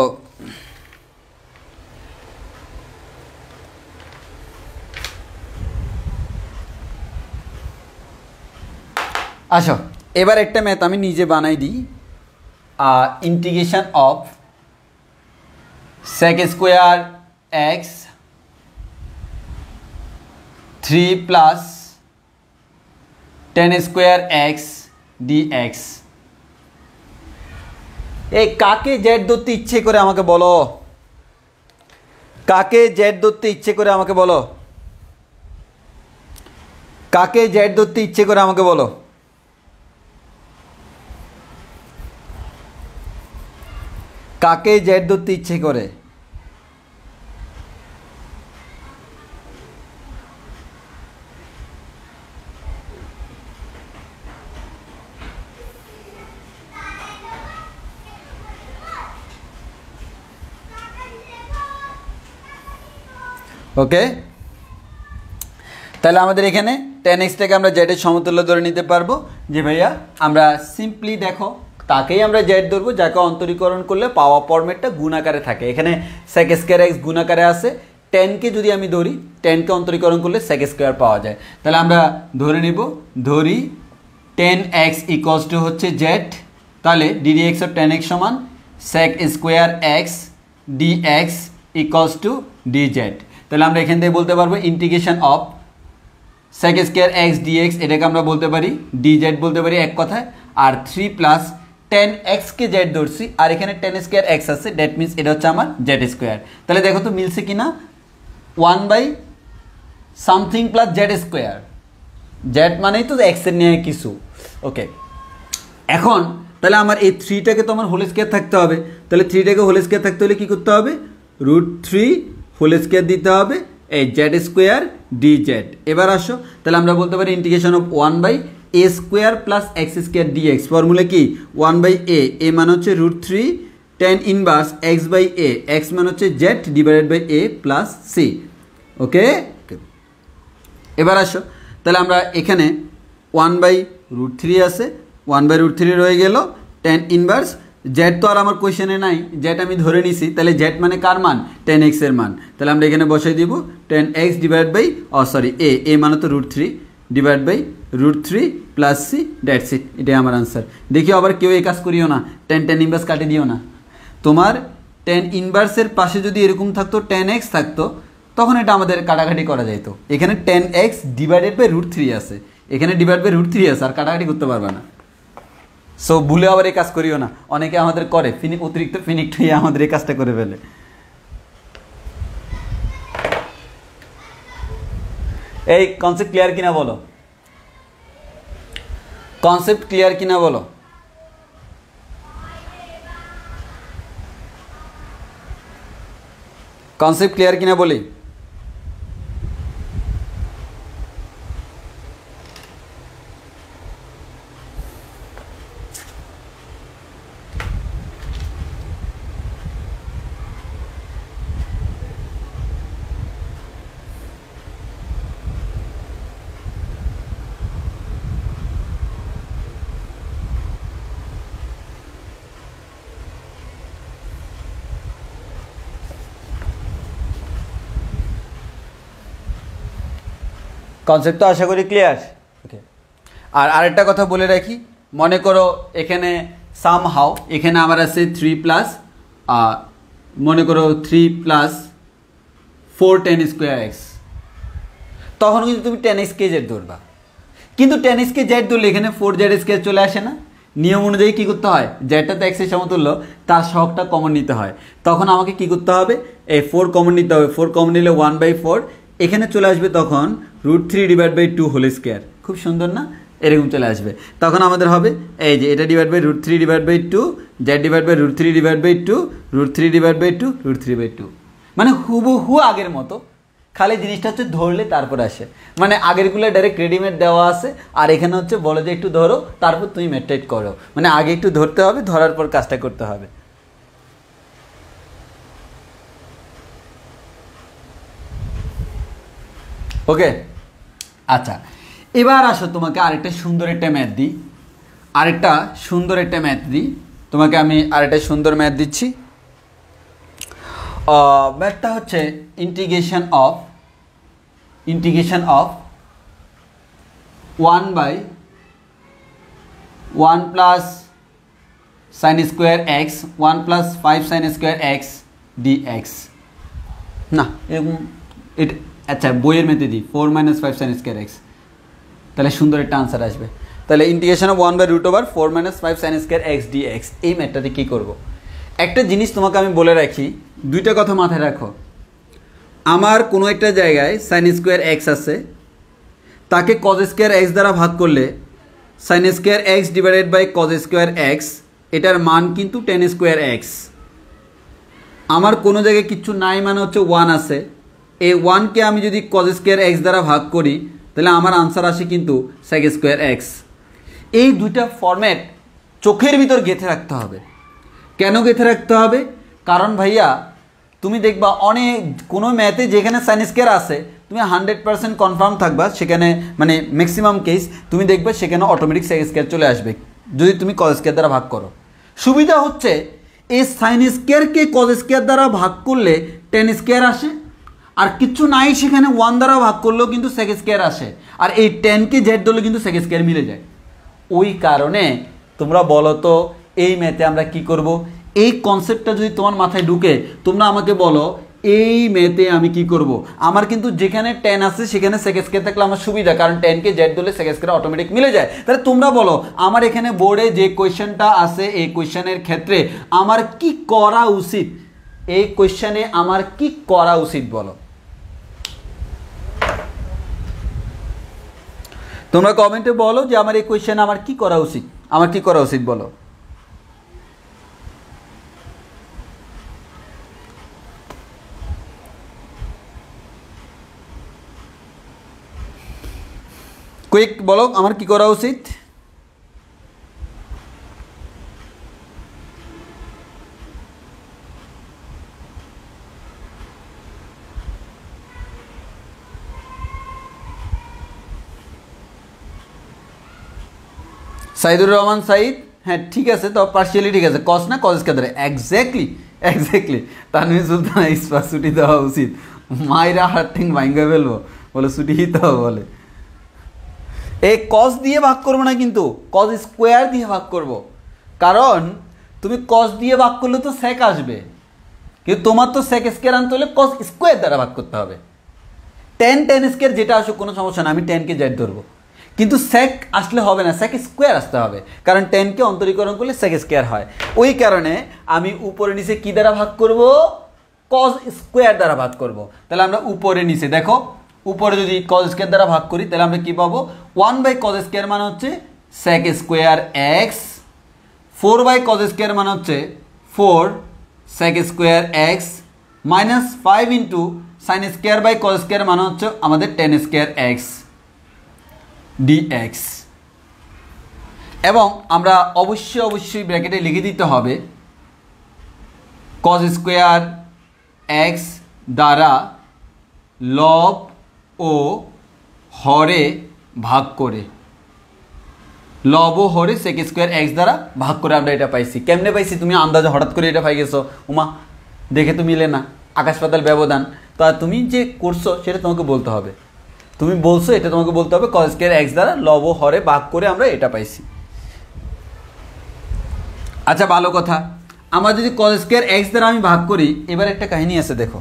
আসো এবার একটা ম্যাথ আমি নিজে বানাই দিই। Integration of sec square x 3 plus tan square x d x. এই কাকে জেড ধরতে ইচ্ছে করে আমাকে বলো, কাকে জেড ধরতে ইচ্ছে করে আমাকে বলো, কাকে জেড ধরতে ইচ্ছে করে আমাকে বলো। কাকে জেড ধরতে ইচ্ছে করে? ওকে, তাহলে আমাদের এখানে tan x টাকে আমরা জেডের সমতুল্য ধরে নিতে পারবো। যে ভাইয়া আমরা সিম্পলি দেখো, তাকেই আমরা জেড ধরবো যাকে অন্তরীকরণ করলে পাওয়া ফরম্যাটটা গুণাকারে থাকে। এখানে sec স্কয়ার x গুণাকারে আছে, টেনকে যদি আমি ধরি, টেনকে অন্তরীকরণ করলে sec স্কয়ার পাওয়া যায়। তাহলে আমরা ধরে নিব, ধরি tan x ইকুয়ালস টু হচ্ছে জেড। তাহলে ddx অফ tan x সমান sec square x dx equals to dz। তাহলে আমরা এখান থেকে বলতে পারবো integration of sec square x dx, এটাকে আমরা বলতে পারি dz বলতে পারি এক কথায়। আর 3 প্লাস tan x কে জেড ধরছি, আর এখানে tan স্কয়ার x আছে, দ্যাট মিনস এটা হচ্ছে আমার জেড স্কয়ার। তাহলে দেখো তো মিলছে কিনা, 1 by something plus z square. Z মানেই তো x এর নিয়ে কিছু। ওকে, এখন তাহলে আমার এই 3টাকে তো আমার হোল স্কয়ার থাকতে হবে। তাহলে 3টাকে হোল স্কয়ার থাকতে হলে কি করতে হবে? √3 হোল স্কয়ার দিতে হবে এই জেড স্কোয়ার dz। এবার আসো, তাহলে আমরা বলতে পারি integration of 1 by a square plus x square dx। Formula কি? 1 বাই a মানে হচ্ছে √3 tan inverse x by a, x মানে হচ্ছে z divided by a plus c। Okay, এবার আসো, তাহলে আমরা এখানে 1 বাই √3 আছে, 1 বাই √3 রয়ে গেল tan ইনভার্স জেড তো আর আমার কোয়েশনে নাই, জেড আমি ধরে নিছি। তাহলে জেড মানে কার মান? tan x এর মান। তাহলে আমরা এখানে বসাই দিব tan x divide by a মানে তো √3 divide by √3 plus c, that's it. এটাই আমার আনসার। দেখিও আবার কেউ এই কাজ করিও না, tan ইনভার্স কাটে দিও না। তোমার tan ইনভার্সের পাশে যদি এরকম থাকতো tan x থাকতো, তখন এটা আমাদের কাটাকাটি করা যেত। এখানে tan x ডিভাইডেড বাই √3 আছে, এখানে ডিভাইড বাই √3 আছে, আর কাটাকাটি করতে পারবে না। সো ভুলে আবার এই কাজ করিও না, অনেকে আমাদের করে অতিরিক্ত ফিনিক্ট হয়ে আমাদের এই কাজটা করে ফেলে। এই কনসেপ্ট ক্লিয়ার কিনা বলো, কনসেপ্ট ক্লিয়ার কিনা বলো। কনসেপ্ট ক্লিয়ার কিনা বলি? কনসেপ্ট তো আশা করি ক্লিয়ার। ওকে, আর আরেকটা কথা বলে রাখি, মনে করো এখানে সামহাও এখানে আমার আছে 3 প্লাস মনে করো 3 প্লাস 4 10 স্কোয়ার এক্স, তখন কিন্তু তুমি 10x কে জেড ধরবা, কিন্তু 10x কে জেড ধরলে এখানে 4z স্কোয়ার চলে আসে না? নিয়ম অনুযায়ী কী করতে হয়, যেটা তো এক্সের সমতুল্য তার সহগটা কমন নিতে হয়। তখন আমাকে কি করতে হবে, এই 4 কমন নিতে হবে। 4 কমন নিলে 1/4 এখানে চলে আসবে, তখন √3/2 হোল স্কোয়ার। খুব সুন্দর না? এরকম চলে আসবে। তখন আমাদের হবে এই যে এটা /√3/2 z/√3/2 √3/2 মানে হুবহু আগের মতো, খালি জিনিসটা হচ্ছে ধরলে তারপর আসে। মানে আগেরগুলো ডাইরেক্ট রেডিমেড দেওয়া আছে, আর এখানে হচ্ছে বলে যে একটু ধরো তারপর তুমি মেট্রাইট করো, মানে আগে একটু ধরতে হবে, ধরার পর কাজটা করতে হবে। ওকে, আচ্ছা এবার আসো তোমাকে আরেকটা সুন্দর একটা ম্যাথ দিই, তোমাকে আমি আরেকটা সুন্দর ম্যাথ দিচ্ছি। ম্যাথটা হচ্ছে integration of 1/1 plus sine square x 1 plus 5 sine square x d x. না এরকম এটা, আচ্ছা বইয়ের মেথে দিই 4 - 5 সাইন স্কোয়ার এক্স, তাহলে সুন্দর একটা আনসার আসবে। তাহলে integration of 1/√4 - 5 sine square x d x, এই ম্যাথটাতে কী করবো? একটা জিনিস তোমাকে আমি বলে রাখি, দুইটা কথা মাথায় রাখো। আমার কোনো একটা জায়গায় সাইন স্কোয়ার এক্স আছে, তাকে কজ স্কোয়ার এক্স দ্বারা ভাগ করলে sine square x divided by cos square x, এটার মান কিন্তু 10 স্কোয়ার এক্স। আমার কোনো জায়গায় কিচ্ছু নাই, মানে হচ্ছে 1 আছে, এই 1কে আমি যদি কজ স্কোয়ার এক্স দ্বারা ভাগ করি তাহলে আমার আনসার আসে কিন্তু সেক স্কোয়ার এক্স। এই দুইটা ফরম্যাট চোখের ভিতর গেঁথে রাখতে হবে। কেন গেঁথে রাখতে হবে? কারণ ভাইয়া তুমি দেখবা অনেক কোনো ম্যাথে যেখানে সাইন স্কোয়ার আছে তুমি 100% কনফার্ম থাকবা, সেখানে মানে ম্যাক্সিমাম কেস তুমি দেখবে সেখানে অটোমেটিক সেক স্কোয়ার চলে আসবে যদি তুমি কজ স্কোয়ার দ্বারা ভাগ করো। সুবিধা হচ্ছে এই সাইন স্কোয়ারকে কজ স্কোয়ার দ্বারা ভাগ করলে 10 স্কোয়ার আসে, আর কিচ্ছু নাই সেখানে 1 দ্বারা ভাগ করলেও কিন্তু সেক স্কোয়ার আসে, আর এই 10কে জেড ধরলে কিন্তু সেক স্কোয়ার মিলে যায়। ওই কারণে তোমরা বলো তো এই ম্যাথে আমরা কি করব? এই কনসেপ্টটা যদি তোমার মাথায় ঢুকে তোমরা আমাকে বলো এই ম্যাথে আমি কি করব। আমার কিন্তু যেখানে 10 আছে সেখানে সেক স্কোয়ার থাকলে আমার সুবিধা, কারণ 10কে জেড ধরলে সেক স্কোয়ার অটোমেটিক মিলে যায়। তাহলে তোমরা বলো আমার এখানে বোর্ডে যে কোয়েশ্চেনটা আছে এই কোয়েশ্চেনের ক্ষেত্রে আমার কি করা উচিত, এই কোয়েশ্চেনে আমার কি করা উচিত বলো। তোমরা কমেন্টে বলো যে আমার এই কোয়েশ্চেনে আমার কি করা উচিত, বলো। কুইক বলো আমার কি করা উচিত। সাইদুর রহমান সাইদ, হ্যাঁ ঠিক আছে, তো পার্সিয়ালি ঠিক আছে, কস না কজ স্কোয়ার ধরে, এক্স্যাক্টলি তানভীর সুলতানা ইস্পা ছুটি দেওয়া উচিত, মাইরা হার্টিং ভাঙ্গা ফেলবো, বলে ছুটি দিতে হবে বলে। এই কজ দিয়ে ভাগ করবো না, কিন্তু কজ স্কোয়ার দিয়ে ভাগ করব, কারণ তুমি কজ দিয়ে ভাগ করলে তো সেক আসবে, কিন্তু তোমার তো সেক স্কোয়ার আনতে হলে কজ স্কোয়ার দ্বারা ভাগ করতে হবে। 10 স্কোয়ার যেটা আসুক কোনো সমস্যা না, আমি 10কে জেড ধরবো, কিন্তু সেক আসলে হবে না, সেক স্কোয়ার আসতে হবে, কারণ 10কে অন্তরীকরণ করলে সেক স্কোয়ার হয়। ওই কারণে আমি উপরে নিচে কি দ্বারা ভাগ করব? কজ স্কোয়ার দ্বারা ভাগ করব। তাহলে আমরা উপরে নিচে দেখো, উপরে যদি কজ স্কোয়ার দ্বারা ভাগ করি তাহলে আমরা কি পাবো? 1/কজ স্কোয়ার মানে হচ্ছে সেক স্কোয়ার এক্স, 4/কজ স্কোয়ার মানে হচ্ছে 4 sec square x, -5 into sine square by cos square মানে হচ্ছে আমাদের টেন স্কোয়ার এক্স ডিএক্স। এবং আমরা অবশ্যই ব্র্যাকেটে লিখে দিতে হবে কস স্কোয়ার এক্স দ্বারা লব ও হরে ভাগ করে, লব ও হরে সেক স্কোয়ার এক্স দ্বারা ভাগ করে আমরা এটা পাইছি। কেমনে পাইছি? তুমি আন্দাজে হঠাৎ করে এটা পাই গেছো, উমা দেখে তো মিলে না, আকাশ পাতাল ব্যবধান। তা তুমি যে করছো সেটা তোমাকে বলতে হবে, তুমি বলছো এটা তোমাকে বলতে হবে কস স্কোয়ার এক্স দ্বারা লব ও হরে ভাগ করে আমরা এটা পাইছি। আচ্ছা ভালো কথা, আমরা যদি কস স্কোয়ার এক্স দ্বারা আমি ভাগ করি, এবার একটা কাহিনী আছে, দেখো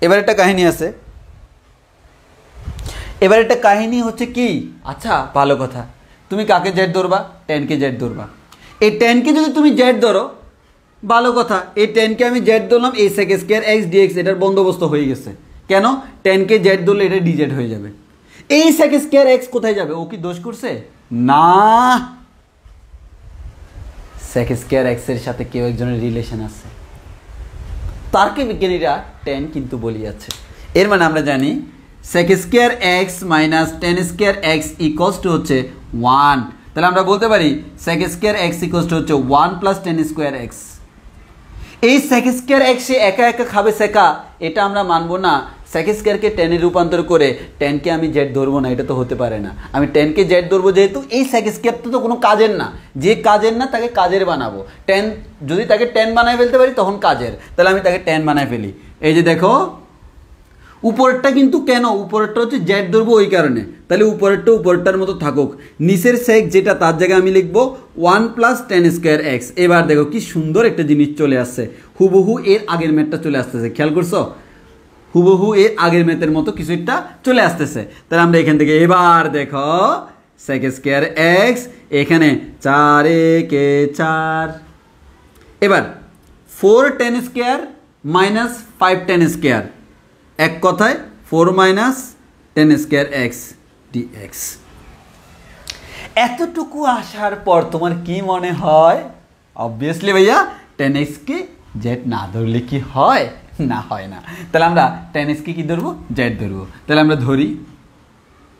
এবার একটা কাহিনী আছে, এবার একটা কাহিনী হচ্ছে কি, আচ্ছা ভালো কথা, তুমি কাকে জেড ধরবা? টেনকে জেড ধরবা। এই টেনকে যদি তুমি জেড ধরো, ভালো কথা, এই টেনকে আমি জেড ধরলাম, এই সেক স্কোয়ার এক্স ডিএক্স এটার বন্দোবস্ত হয়ে গেছে। কেন? টেনকে জেড ধরলে এটা ডিজেড হয়ে যাবে। এই সেক স্কোয়ার এক্স কোথায় যাবে? ও কি দোষ করছে? না, সেক স্কোয়ার এক্স এর সাথে কেউ একজনের রিলেশন আছে, তার্কিক বিজ্ঞানীরা টেন কিন্তু বলিয়াছে। এর মানে আমরা জানি sec square x minus tan square x equals to হচ্ছে 1। তাহলে আমরা বলতে পারি sec square x equals to হচ্ছে 1 প্লাস টেন স্কোয়ার এক্স। এই সেক স্কোয়ার এক্স একা একা খাবে সেকা, এটা আমরা মানবো না। সেক স্কোয়ারকে টেনে রূপান্তর করে টেনকে আমি জেড ধরবো না, এটা তো হতে পারে না। আমি টেনকে জেড ধরবো যেহেতু এই সেক স্কোয়ার তো কোনো কাজের না, যে কাজের না তাকে কাজের বানাবো। টেন যদি তাকে টেন বানায় ফেলতে পারি তখন কাজের, তাহলে আমি তাকে টেন বানায় ফেলি। এই যে দেখো উপরেরটা কিন্তু কেন, উপরেরটা হচ্ছে জেড ধরবো ওই কারণে, তাহলে উপরেরটা উপরেরটার মতো থাকুক, নিচের সেক যেটা তার জায়গায় আমি লিখবো 1 প্লাস টেন স্কোয়ার এক্স। এবার দেখো কি সুন্দর একটা জিনিস চলে আসছে, হুবহু এর আগের ম্যাথটা চলে আসতেছে, খেয়াল করছো? হুবহু এর আগের ম্যাথের মতো কিছু একটা চলে আসতেছে। তাহলে আমরা এখান থেকে এবার দেখো সেক স্কোয়ার এক্স, এখানে 4 একে 4, এবার 4 tan square minus 5 tan square, এক কথায় 4 minus tan square x d x. এতটুকু আসার পর তোমার কি মনে হয়? অবভিয়াসলি ভাইয়া টেন এক্সকে জেড না ধরলে কি হয়? না, হয় না। তাহলে আমরা টেন এক্সকে কি ধরবো? জেড ধরবো। তাহলে আমরা ধরি,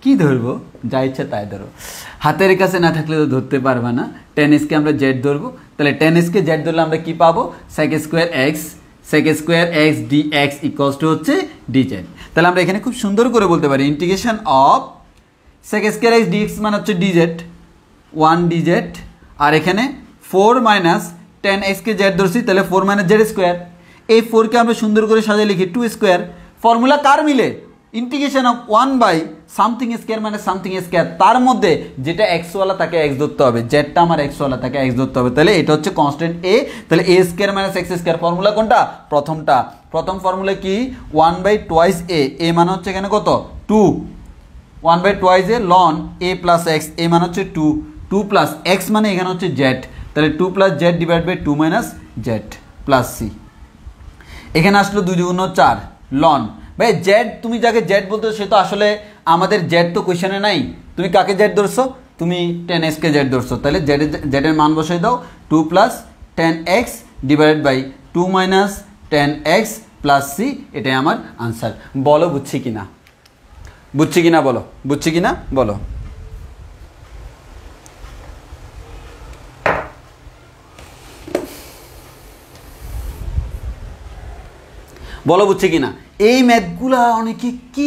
কি ধরবো? যা ইচ্ছা তাই ধরো, হাতের কাছে না থাকলে তো ধরতে পারবা না। টেন এক্সকে আমরা জেড ধরবো, তাহলে টেন এক্সকে জেড ধরলে আমরা কি পাবো? Sec square x, sec square x d x equals to হচ্ছে ডিজেড। তাহলে আমরা এখানে খুব সুন্দর করে বলতে পারি integration of sec square x d x মানে হচ্ছে ডিজেড, 1 ডিজেড, আর এখানে 4 মাইনাস টেন এক্সকে জেড ধরছি, তাহলে 4 মাইনাস জেড স্কোয়ার। এই 4কে আমরা সুন্দর করে সাজিয়ে লিখি 2 স্কোয়ার। ফর্মুলা কার মিলে? Integration of 1 by something square মানে সামথিং স্কোয়ার, তার মধ্যে যেটা এক্সওয়ালা তাকে এক্স ধরতে হবে, জেডটা আমার এক্সওয়ালা তাকে এক্স ধরতে হবে। তাহলে এটা হচ্ছে কনস্ট্যান্ট এ, তাহলে a square minus x square. Formula কোনটা? প্রথমটা। প্রথম ফর্মুলা কি? 1 বাই টোয়াইস এ, এ মানে হচ্ছে এখানে কত? 2, 1 by twice a ln a plus x, a মানে হচ্ছে 2, 2 প্লাস এক্স মানে এখানে হচ্ছে জেড, তাহলে 2 plus Z divide by 2 minus Z plus C. এখানে আসলো 2 × 4 লন। ভাই জেড, তুমি যাকে জেড বলতে সে তো আসলে আমাদের জেড তো কোয়েশনে নাই। তুমি কাকে জেড ধরছো? তুমি টেন এক্সকে জেড ধরছো, তাহলে জেডের মান বসাই দাও 2 plus tan x divide by 2 minus tan x plus c, এটাই আমার আনসার। বলো বুঝছি কিনা? বুঝছি কিনা বলো, বুঝছি কিনা বলো। বলো বুঝছে কিনা? এই ম্যাথগুলা অনেকে কি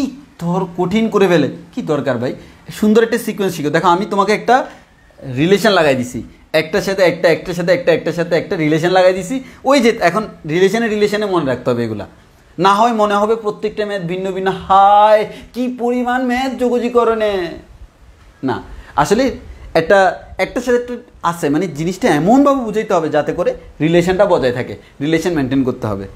কঠিন করে ফেলে, কি দরকার ভাই? সুন্দর একটা সিকোয়েন্স শিখো। দেখো আমি তোমাকে একটা রিলেশন লাগাই দিছি, একটার সাথে একটা, একটার সাথে একটা, একটার সাথে একটা রিলেশন লাগাই দিছি। ওই যে এখন রিলেশনে মনে রাখতে হবে এগুলা, না হয় মনে হবে প্রত্যেকটা ম্যাথ ভিন্ন ভিন্ন। হায় কি পরিমাণ ম্যাথ যোগজীকরণে, না আসলে একটার সাথে একটা আছে, মানে জিনিসটা এমনভাবে বুঝাইতে হবে যাতে করে রিলেশনটা বজায় থাকে, রিলেশন মেনটেন করতে হবে।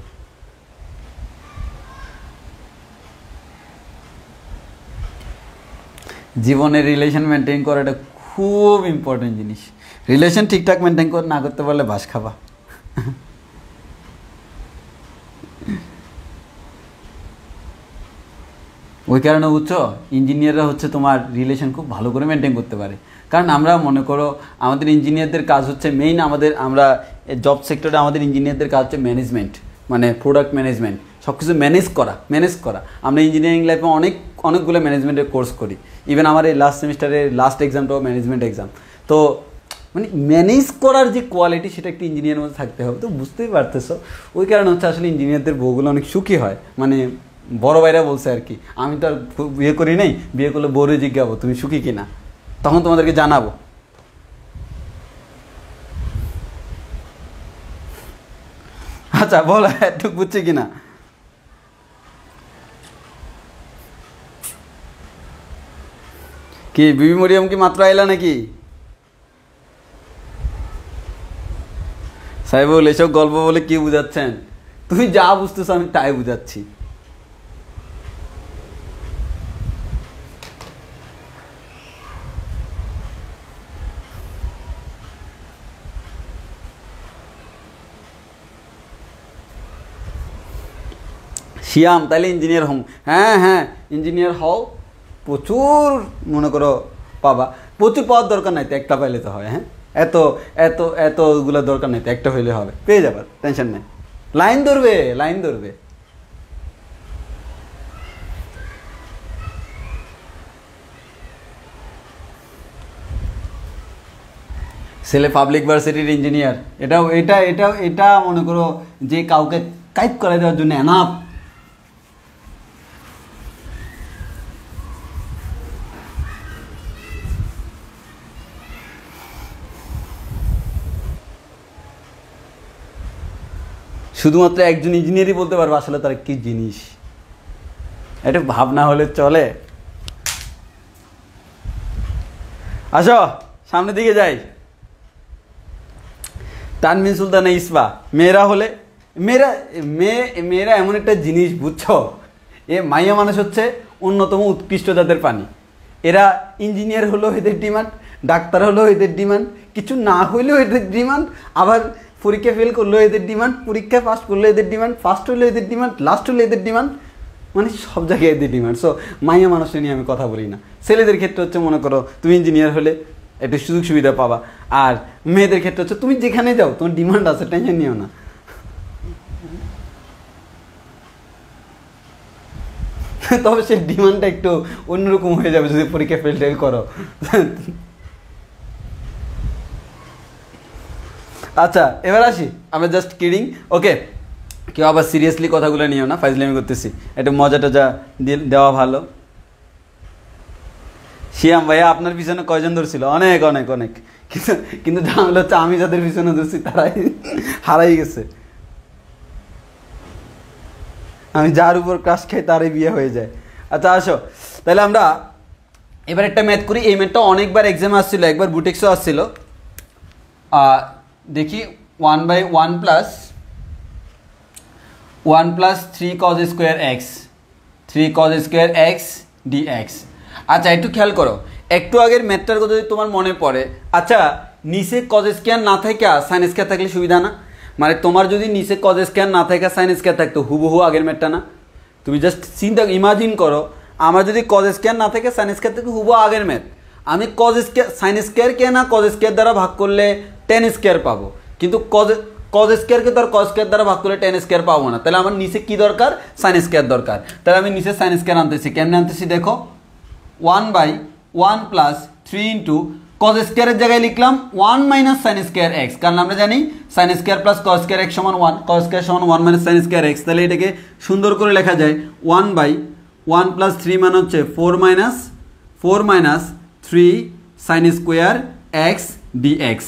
জীবনে রিলেশন মেনটেন করাটা খুব ইম্পর্টেন্ট জিনিস। রিলেশন ঠিকঠাক মেনটেন না করতে পারলে বাস খাবা। ওই কারণে বুঝছো ইঞ্জিনিয়াররা হচ্ছে তোমার রিলেশন খুব ভালো করে মেনটেন করতে পারে। কারণ আমরা মনে করো আমাদের ইঞ্জিনিয়ারদের কাজ হচ্ছে আমরা জব সেক্টরে আমাদের ইঞ্জিনিয়ারদের কাজ হচ্ছে ম্যানেজমেন্ট, মানে প্রোডাক্ট ম্যানেজমেন্ট। সব কিছু ম্যানেজ করা। আমরা ইঞ্জিনিয়ারিং লাইফে অনেকগুলো ম্যানেজমেন্টের কোর্স করি। ইভেন আমার এই লাস্ট সেমিস্টারের লাস্ট এক্সামটাও ম্যানেজমেন্ট এক্সাম। তো মানে ম্যানেজ করার যে কোয়ালিটি সেটা একটা ইঞ্জিনিয়ারের মধ্যে থাকতে হবে। তো বুঝতেই পারতেছো, ওই কারণে হচ্ছে আসলে ইঞ্জিনিয়ারদের বউগুলো অনেক সুখী হয়। মানে বড় ভাইরা বলছে আর কি, আমি তো আর বিয়ে করি নাই, বিয়ে করলে বউরে জিজ্ঞাবো তুমি সুখী কিনা, তখন তোমাদেরকে জানাবো। আচ্ছা বলো একটু বুঝছে কিনা। কি বিবি মরিয়ম কি মাত্র আইলা নাকি? সাহেবুল এসব গল্প বলে কি বুঝাচ্ছেন? তুমি যা বুঝতেছো আমি তাই বুঝাচ্ছি। শিয়াম তাহলে ইঞ্জিনিয়ার হও। হ্যাঁ ইঞ্জিনিয়ার হও, প্রচুর মনে করো পাবা। প্রচুর পাওয়ার দরকার নাই তো, একটা পাইলে তো হয়। হ্যাঁ এত এত এতগুলো দরকার নাই তো, একটা হইলে হবে, পেয়ে যাবার, টেনশন নেই। লাইন ধরবে। ছেলে পাবলিক ভার্সিটির ইঞ্জিনিয়ার, এটা মনে করো যে কাউকে কাইপ করে দেওয়ার জন্য এনাফ। শুধুমাত্র একজন ইঞ্জিনিয়ারই বলতে পারবে আসলে তার কি জিনিস, এটা ভাবনা হলে চলে। আসো সামনের দিকে যাই। তানমিন সুলতানা ইসবা, মেয়েরা হলে মেয়েরা এমন একটা জিনিস, বুঝছো, এ মাইয়া মানুষ হচ্ছে অন্যতম উৎকৃষ্ট জাতের প্রাণী। এরা ইঞ্জিনিয়ার হলেও এদের ডিমান্ড, ডাক্তার হলেও এদের ডিমান্ড, কিছু না হইলেও এদের ডিমান্ড, আবার পরীক্ষা ফেল করলেও এদের ডিমান্ড, পরীক্ষা পাস করলেও এদের ডিমান্ড, ফার্স্ট হলেও এদের ডিমান্ড, লাস্ট হলে এদের ডিমান্ড, মানে সব জায়গায় এদের ডিমান্ড। সো মাইয়া মানুষের নিয়ে আমি কথা বলি না। ছেলেদের ক্ষেত্রে হচ্ছে মনে করো তুমি ইঞ্জিনিয়ার হলে একটু সুযোগ সুবিধা পাবা, আর মেয়েদের ক্ষেত্রে হচ্ছে তুমি যেখানে যাও তোমার ডিমান্ড আছে, টেনশন নিও না। তবে সেই ডিমান্ডটা একটু অন্যরকম হয়ে যাবে যদি পরীক্ষা ফেল টেল করো। আচ্ছা এবার আসি, আমরা জাস্ট কিডিং, ওকে। কেউ আবার সিরিয়াসলি কথাগুলো নিও না, ফাইজলামি করতেছি, একটু মজা টজা দেওয়া ভালো। শিয়াম ভাইয়া আপনার পিছনে কয়জন ধরছিল? অনেক অনেক অনেক, কিন্তু ঝামেলা হচ্ছে আমি যাদের পিছনে ধরছি তারাই হারাই গেছে। আমি যার উপর ক্রাশ খাই তারই বিয়ে হয়ে যায়। আচ্ছা আসো তাহলে আমরা এবার একটা ম্যাথ করি। এই ম্যাথটা অনেকবার এক্সামে আসছিল, একবার বুটেক্সও আসছিল। দেখি 1/1 plus 3 cos square x, 3 cos square x d x. আচ্ছা একটু খেয়াল করো, একটু আগের ম্যাথটার কথা যদি তোমার মনে পড়ে, আচ্ছা নিচে কজ স্কোয়ার না থাকে সাইন স্কোয়ার থাকলে সুবিধা না? মানে তোমার যদি নিচে কজ স্কোয়ার না থাকে সাইন স্কোয়ার থাকতো, হুবহু আগের ম্যাথটা না? তুমি জাস্ট চিন্তা ইমাজিন করো, আমার যদি কজ স্কোয়ার না থাকে সাইন স্কোয়ার থাকে, হুবহু আগের ম্যাথ। আমি কজ স্কোয়ার সাইন স্কোয়ারকে না কজ স্কোয়ার দ্বারা ভাগ করলে টেন স্কোয়ার পাবো, কিন্তু কজ স্কোয়ারকে তো আর কজ স্কোয়ার দ্বারা ভাগ করলে টেন স্কোয়ার পাবো না। তাহলে আমার নিচে কি দরকার? সাইন স্কোয়ার দরকার। তাহলে আমি নিচে সাইন স্কোয়ার আনতেছি। কেমনে আনতেছি দেখো, 1/1 প্লাস 3 ইন্টু কজ স্কোয়ারের জায়গায় লিখলাম 1 মাইনাস সাইন স্কোয়ার এক্স, কারণ আমরা জানি sine square plus cos square x সমান 1, কজ স্কোয়ার সমান 1 মাইনাস সাইন স্কোয়ার এক্স। তাহলে এটাকে সুন্দর করে লেখা যায় 1/1 প্লাস 3 মানে হচ্ছে 4 minus 3 sine square x d x.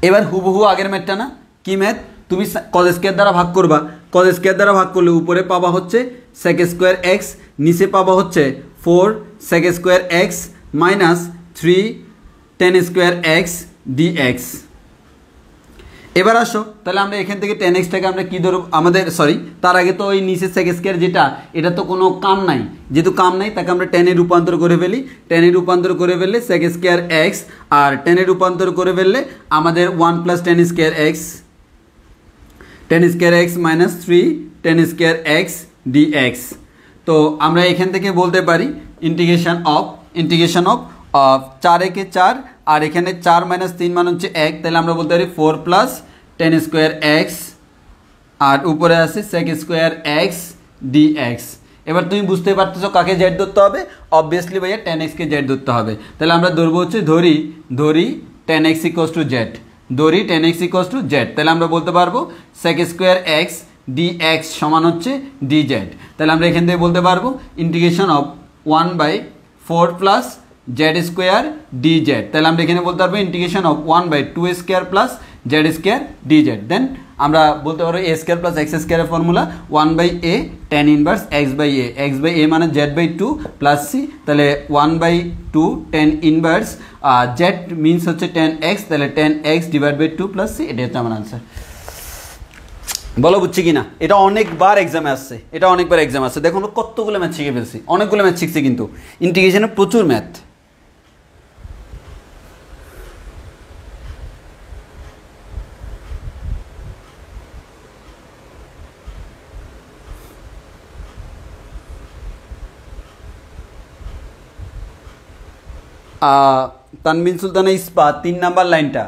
এবার হুবহু আগের ম্যাথটা না? কি ম্যাথ? তুমি কজ স্কোয়ার দ্বারা ভাগ করবা, কজ স্কোয়ার দ্বারা ভাগ করলে উপরে পাবা হচ্ছে সেক স্কোয়ার এক্স, নিচে পাবা হচ্ছে 4 sec square x minus 3 tan square x d x. এবার আসো তাহলে আমরা এখান থেকে টেন এক্সটাকে আমরা কী ধরব? আমাদের সরি তার আগে তো ওই নিচে সেক স্কোয়ার যেটা, এটা তো কোনো কাম নাই, যেহেতু কাম নাই তাকে আমরা টেনে রূপান্তর করে ফেলি। টেনে রূপান্তর করে ফেললে সেক স্কোয়ার এক্স, আর টেনে রূপান্তর করে ফেললে আমাদের 1 plus tan square x minus 3 tan square x d x. তো আমরা এখান থেকে বলতে পারি ইন্টিগ্রেশন অফ 4 একে 4, আর এখানে 4 মাইনাস 3 মানে হচ্ছে 1, তাহলে আমরা বলতে পারি 4 প্লাস টেন স্কোয়ার এক্স আর উপরে আছে sec স্কোয়ার এক্স ডিএক্স। এবার তুমি বুঝতে পারতেছো কাকে জেড ধরতে হবে, অবভিয়াসলি ভাইয়া tan x কে জেড ধরতে হবে। তাহলে আমরা ধরবো হচ্ছে ধরি tan x equals to Z, ধরি tan x equals to Z. তাহলে আমরা বলতে পারবো sec স্কোয়ার এক্স ডিএক্স সমান হচ্ছে ডিজেড। তাহলে আমরা এখান থেকে বলতে পারবো integration of 1/4 plus z square d z. তাহলে আমরা এখানে বলতে পারবো integration of 1/2 square plus z square d z. Then আমরা বলতে পারবো এ স্কোয়ার প্লাস এক্স স্কোয়ারের formula 1/a tan inverse x/a মানে z/2 প্লাস c। তাহলে 1/2 tan ইনভার্স z মিনস হচ্ছে tan x, তাহলে tan x divide by 2 plus c, এটাই হচ্ছে আমার আনসার। বলো বুঝছি কি না? এটা অনেকবার এক্সামে আসছে, দেখুন কতগুলো ম্যাথ শিখে ফেলছি, অনেকগুলো ম্যাথ শিখছি, কিন্তু ইন্টিগ্রেশনে প্রচুর ম্যাথ। তানবিন সুলতানা ইস্পাত 3 নাম্বার লাইনটা,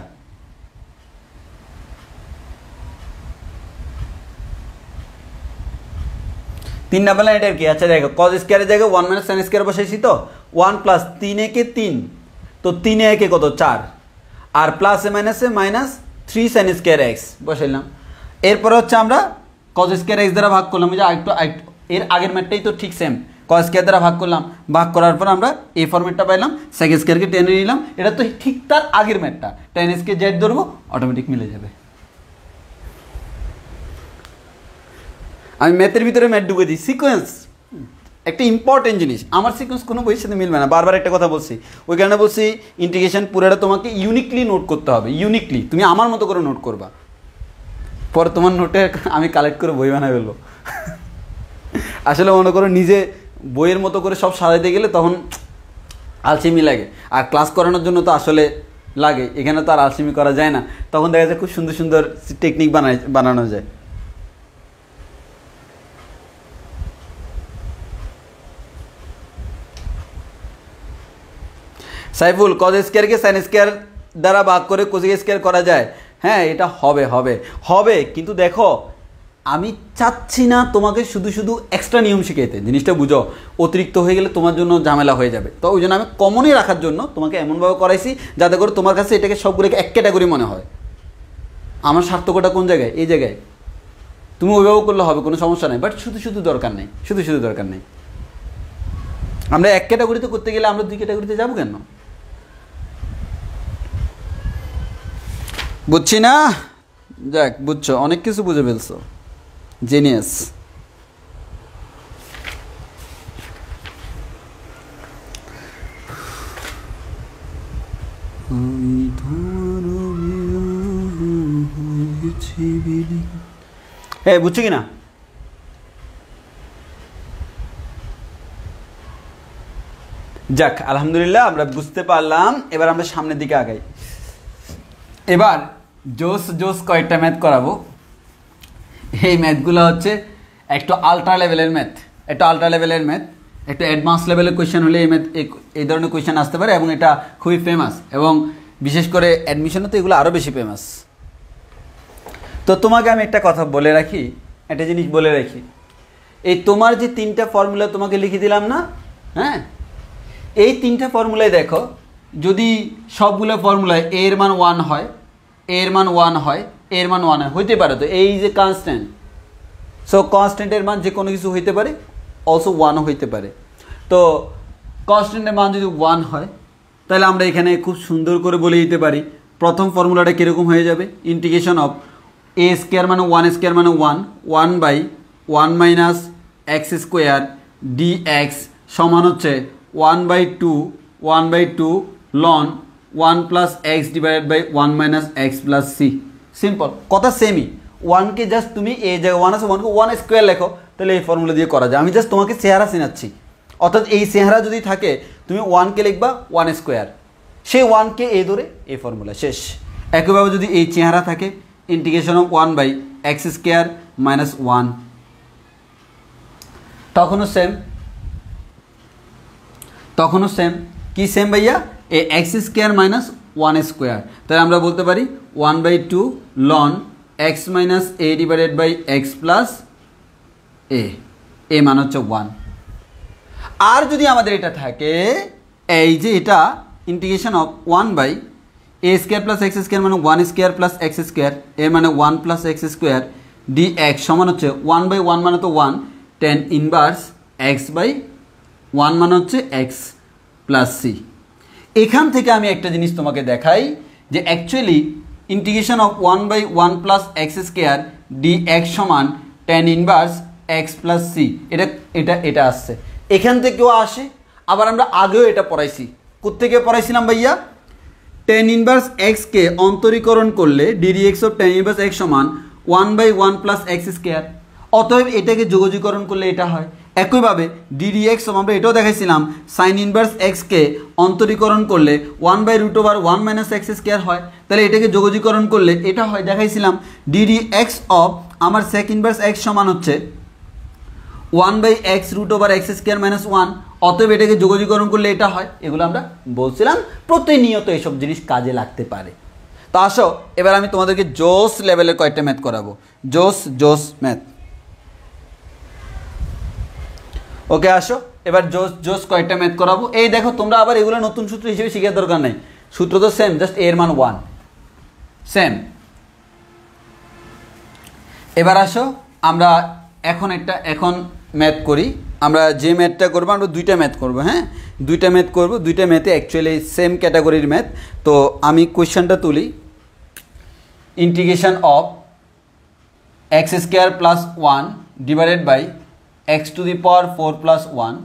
এটার কি? আচ্ছা দেখো, cos স্কয়ারের জায়গায় 1 - sin স্কয়ার বসাইছি, তো 1 প্লাস 3 একে 3, তো 3 একে কত 4, আর প্লাস এ মাইনাস 3 sin স্কয়ার x বসাইলাম। এরপর হচ্ছে আমরা cos স্কয়ার x দ্বারা ভাগ করলাম, যে এর আগের ম্যাথটাই তো ঠিক সেম, cos স্কয়ার দ্বারা ভাগ করলাম, ভাগ করার পর আমরা এই ফরম্যাটটা পাইলাম, sec স্কয়ারকে টেনে নিলাম, এটা তো ঠিক তার আগের ম্যাথটা, tan x কে z ধরবো, অটোমেটিক মিলে যাবে। আমি ম্যাথের ভিতরে ম্যাথ ঢুকে দিই, সিকোয়েন্স একটা ইম্পর্টেন্ট জিনিস, আমার সিকোয়েন্স কোনো বইয়ের সাথে মিলবে না, বারবার একটা কথা বলছি, ওই কারণে বলছি ইন্টিগ্রেশন পুরোটা তোমাকে ইউনিকলি নোট করতে হবে, ইউনিকলি তুমি আমার মতো করে নোট করবা, পরে তোমার নোটে আমি কালেক্ট করে বই বানাই ফেলবো। আসলে মনে করো নিজে বইয়ের মতো করে সব সাজাইতে গেলে তখন আলসেমি লাগে, আর ক্লাস করানোর জন্য তো আসলে লাগে, এখানে তো আর আলসেমি করা যায় না, তখন দেখা যায় খুব সুন্দর সুন্দর টেকনিক বানানো যায়। সাইফুল, cos স্কয়ারকে sin স্কয়ার দ্বারা ভাগ করে cosec স্কয়ার করা যায়, হ্যাঁ এটা হবে, কিন্তু দেখো আমি চাচ্ছি না তোমাকে শুধু শুধু এক্সট্রা নিয়ম শিখাইতে, জিনিসটা বুঝো, অতিরিক্ত হয়ে গেলে তোমার জন্য ঝামেলা হয়ে যাবে, তো ওই জন্য আমি কমনই রাখার জন্য তোমাকে এমনভাবে করাইছি যাতে করে তোমার কাছে এটাকে সবগুলোকে এক ক্যাটাগরি মনে হয়। আমার সার্থকতা কোন জায়গায়? এই জায়গায়। তুমি ওইভাবে করলে হবে, কোনো সমস্যা নেই, বাট শুধু দরকার নেই, দরকার নেই। আমরা এক ক্যাটাগরিতে করতে গেলে আমরা 2 ক্যাটাগরিতে যাবো কেন? বুঝছি না? যাক, বুঝছো, অনেক কিছু বুঝে ফেলছো, জিনিয়াস। হ্যাঁ, বুঝছো কি না? যাক, আলহামদুলিল্লাহ আমরা বুঝতে পারলাম। এবার আমরা সামনের দিকে আগাই। এবার জোস কয়েকটা ম্যাথ করাবো। এই ম্যাথগুলো হচ্ছে একটু আল্ট্রা লেভেলের ম্যাথ, একটু অ্যাডভান্স লেভেলের কোয়েশ্চেন হলে এই ধরনের কোয়েশ্চেন আসতে পারে, এবং এটা খুবই ফেমাস, এবং বিশেষ করে অ্যাডমিশনে তো এগুলো আরও বেশি ফেমাস। তো তোমাকে আমি একটা কথা বলে রাখি, একটা জিনিস বলে রাখি, এই তোমার যে 3টা ফর্মুলা তোমাকে লিখে দিলাম না, হ্যাঁ, এই 3টা ফর্মুলায় দেখো, যদি সবগুলো ফর্মুলায় এ এর মান 1 হয়, এর মান 1 হয়, এর মান 1 হয়, হইতে পারে তো, এই যে কনস্ট্যান্ট, সো কনস্ট্যান্টের মান যে কোনো কিছু হইতে পারে, অলসো 1ও হইতে পারে। তো কনস্ট্যান্টের মান যদি 1 হয়, তাহলে আমরা এখানে খুব সুন্দর করে বলে দিতে পারি, প্রথম ফর্মুলাটা কীরকম হয়ে যাবে, ইন্টিগ্রেশন অফ এ স্কোয়ার মানে 1 স্কোয়ার মানে 1/1 মাইনাস এক্স স্কোয়ার ডিএক্স সমান হচ্ছে 1/2 ln 1 plus x divided by 1 minus x plus c. Simple কথা, সেমই। 1কে জাস্ট তুমি এই জায়গায় 1 আছে, 1কে 1 স্কোয়ার লেখো, তাহলে এই ফর্মুলা দিয়ে করা যায়। আমি জাস্ট তোমাকে চেহারা চেনাচ্ছি, অর্থাৎ এই চেহারা যদি থাকে তুমি 1কে লিখবা 1 স্কোয়ার, সেই 1কে এই ধরে এই ফর্মুলা শেষ। একইভাবে যদি এই চেহারা থাকে, integration of 1/x square minus 1, তখনও সেম। কি সেম ভাইয়া? A x square minus 1 square, তাহলে আমরা বলতে পারি 1/2 ln x minus a divided by x plus a মান হচ্ছে 1। আর যদি আমাদের এটা থাকে এই যে এটা integration of 1 by a square plus x square মানে 1 স্কোয়ার প্লাস এক্স স্কোয়ার, এ মানে 1 plus x square d x সমান হচ্ছে 1 বাই 1 মানে তো 1 টেন ইনভার্স এক্স বাই 1 মানে হচ্ছে এক্স প্লাস সি। এখান থেকে আমি একটা জিনিস তোমাকে দেখাই যে actually integration of 1 by 1 plus x square d x সমান tan inverse x plus c, এটা এটা এটা আসছে এখান থেকেও আসে। আবার আমরা আগেও এটা পড়াইছি, কোত্থেকে পড়াইছিলাম ভাইয়া? টেন ইনভার্স এক্সকে অন্তরীকরণ করলে DD x of ten inverse x সমান 1 বাই 1 প্লাস এক্স স্কোয়ার, অতএব এটাকে যোগজীকরণ করলে এটা হয়। একইভাবে ডিডি এক্স আমরা এটাও দেখাইছিলাম সাইন ইনভার্স এক্সকে অন্তরীকরণ করলে 1 by root over 1 minus x square হয়, তাহলে এটাকে যোগজীকরণ করলে এটা হয়, দেখাইছিলাম ডিডি এক্স অফ আমার সেক ইনভার্স এক্স সমান হচ্ছে 1 by x root over x square minus 1, অতএব এটাকে যোগজীকরণ করলে এটা হয়। এগুলো আমরা বলছিলাম প্রতিনিয়ত এইসব জিনিস কাজে লাগতে পারে। তো আসো এবার আমি তোমাদেরকে জোস লেভেলের কয়েকটা ম্যাথ করাবো, জোস ম্যাথ। ওকে আসো এবার জোস কয়েকটা ম্যাথ করাবো। এই দেখো তোমরা আবার এগুলো নতুন সূত্র হিসেবে শেখার দরকার নেই, সূত্র তো সেম, জাস্ট এর মান 1 সেম। এবার আসো আমরা এখন ম্যাথ করি। আমরা যে ম্যাথটা করবো আমরা দুইটা ম্যাথ করবো, হ্যাঁ দুইটা ম্যাথ করবো, দুইটা ম্যাথে অ্যাকচুয়ালি সেম ক্যাটাগরির ম্যাথ। তো আমি কোয়েশ্চেনটা তুলি, integration of x square plus 1 divided by x to the power 4 plus 1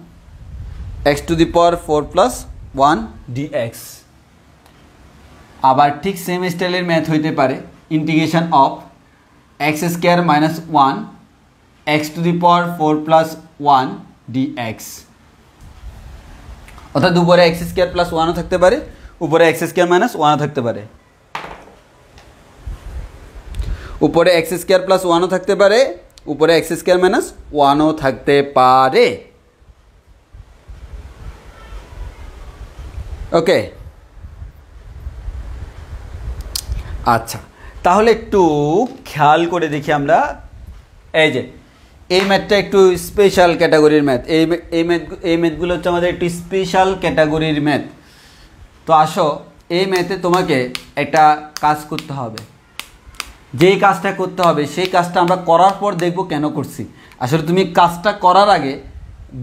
x to the power 4 plus 1 d x. আবার ঠিক সেম স্টাইলের ম্যাথ হইতে পারে integration of x square minus 1 x to the power 4 plus 1 d x, অর্থাৎ উপরে x square plus 1ও থাকতে পারে, উপরে এক্স স্কোয়ার মাইনাস 1ও থাকতে পারে, উপরে এক্স স্কোয়ার প্লাস 1ও থাকতে পারে, উপরে এক্স স্কোয়ার মাইনাস 1ও থাকতে পারে। ওকে আচ্ছা, তাহলে একটু খেয়াল করে দেখি আমরা। এই যে এই ম্যাথটা একটু স্পেশাল ক্যাটাগরির ম্যাথ, এই ম্যাথগুলো হচ্ছে আমাদের একটু স্পেশাল ক্যাটাগরির ম্যাথ। তো আসো এই ম্যাথে তোমাকে একটা কাজ করতে হবে, যেই কাজটা করতে হবে সেই কাজটা আমরা করার পর দেখব কেন করছি। আসলে তুমি কাজটা করার আগে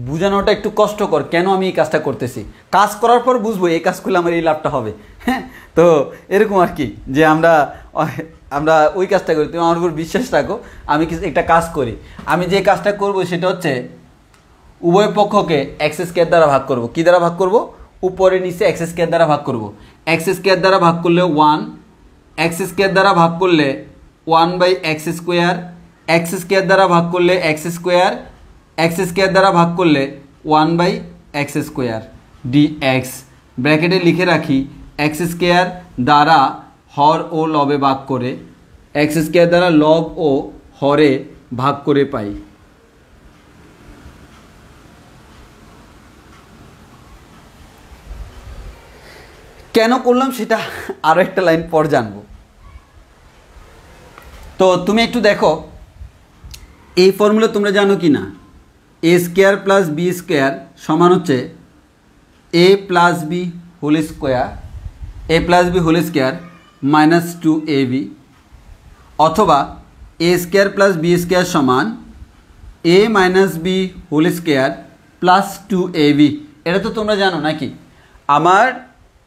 বোঝানোটা একটু কষ্টকর, কেন আমি এই কাজটা করতেছি, কাজ করার পর বুঝবো এই কাজ করলে আমার এই লাভটা হবে। হ্যাঁ তো এরকম আর কি, যে আমরা ওই কাজটা করি, তুমি আমার উপর বিশ্বাস রাখো। আমি একটা কাজ করি, আমি যে কাজটা করব সেটা হচ্ছে উভয় পক্ষকে এক্স স্কোয়ার দ্বারা ভাগ করব। কী দ্বারা ভাগ করব? উপরে নিচে এক্স স্কোয়ার দ্বারা ভাগ করব। এক্স স্কোয়ার দ্বারা ভাগ করলে 1, এক্স স্কোয়ার দ্বারা ভাগ করলে 1 by x square, x square দ্বারা ভাগ করলে এক্স স্কোয়ার, এক্স স্কোয়ার দ্বারা ভাগ করলে 1 বাই এক্স স্কোয়ার ডিএক্স। ব্র্যাকেটে লিখে রাখি এক্স স্কোয়ার দ্বারা হর ও লবে ভাগ করে, এক্স স্কোয়ার দ্বারা লব ও হরে ভাগ করে পাই। কেন করলাম সেটা আরও একটা লাইন পর জানবো। তো তুমি একটু দেখো এই ফর্মুলা তোমরা জানো কি না? A square plus b square সমান হচ্ছে a plus b whole square, a plus b whole square minus 2ab, অথবা a square plus b square সমান a minus b whole square plus 2ab। এটা তো তোমরা জানো নাকি? আমার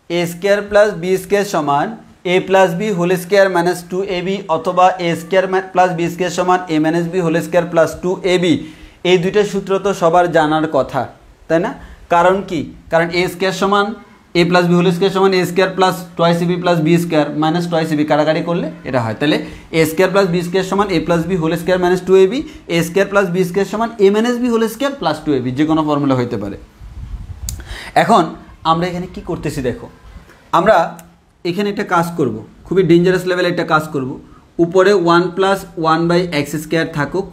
a square plus b square সমান a plus b whole square minus 2ab, অথবা a square plus b square সমান a minus b whole square plus 2ab। এই দুইটা সূত্র তো সবার জানার কথা, তাই না? কারণ কি? কারণ এ স্কোয়ার সমান a plus b whole square সমান a square plus twice a b plus b square minus twice a b, কাটাকাটি করলে এটা হয়। তাহলে a square plus b square সমান a plus b whole square minus 2ab, a square plus b square সমান a minus b whole square plus 2ab, যে কোনো formula হইতে পারে। এখন আমরা এখানে কি করতেছি দেখো, আমরা এখানে একটা কাজ করব, খুবই ডেঞ্জারাস লেভেলে একটা কাজ করব। উপরে 1 প্লাস 1 বাই এক্স স্কোয়ার থাকুক,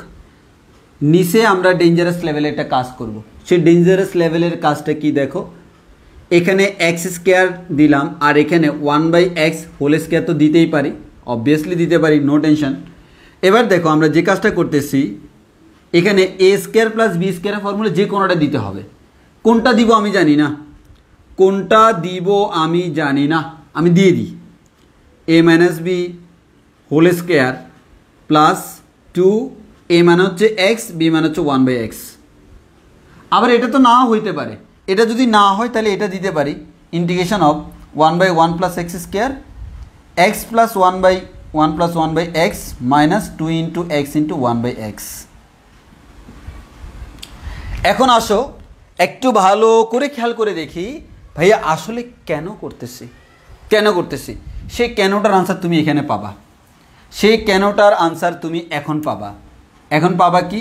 নিচে আমরা ডেঞ্জারাস লেভেলে একটা কাজ করব। সেই ডেঞ্জারাস লেভেলের কাজটা কি দেখো, এখানে এক্স স্কোয়ার দিলাম আর এখানে 1 বাই এক্স হোল স্কোয়ার তো দিতেই পারি, অবভিয়াসলি দিতে পারি, নো টেনশন। এবার দেখো আমরা যে কাজটা করতেছি, এখানে এ স্কোয়ার প্লাস বি স্কোয়ারের ফর্মুলা যে কোনোটা দিতে হবে। কোনটা দিব আমি জানি না, কোনটা দিব আমি জানি না, আমি দিয়ে দিই a minus b whole square plus 2 a মানে হচ্ছে এক্স, বি মানে হচ্ছে 1/x। আবার এটা তো নাও হইতে পারে, এটা যদি না হয় তাহলে এটা দিতে পারি integration of 1/1 plus x square x plus 1/1 plus 1/x minus 2 into x into 1/x। এখন আসো একটু ভালো করে খেয়াল করে দেখি ভাইয়া আসলে কেন করতেছি, সেই কেনটার আনসার তুমি এখানে পাবা, সেই কেনটার আনসার তুমি এখন পাবা কি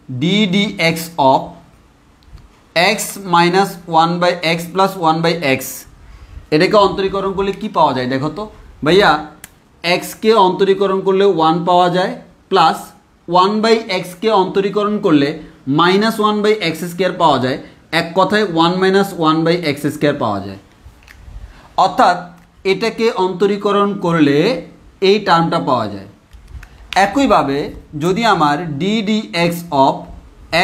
D D x of x minus 1/x plus 1/x। এটাকে অন্তরীকরণ করলে কি পাওয়া যায় দেখো তো ভাইয়া, এক্সকে অন্তরীকরণ করলে 1 পাওয়া যায়, প্লাস 1/x-কে অন্তরীকরণ করলে মাইনাস 1/x স্কোয়ার পাওয়া যায়, এক কথায় 1 মাইনাস 1/x স্কোয়ার পাওয়া যায়। অর্থাৎ এটাকে অন্তরীকরণ করলে এই টার্মটা পাওয়া যায়। একইভাবে যদি আমার D D x of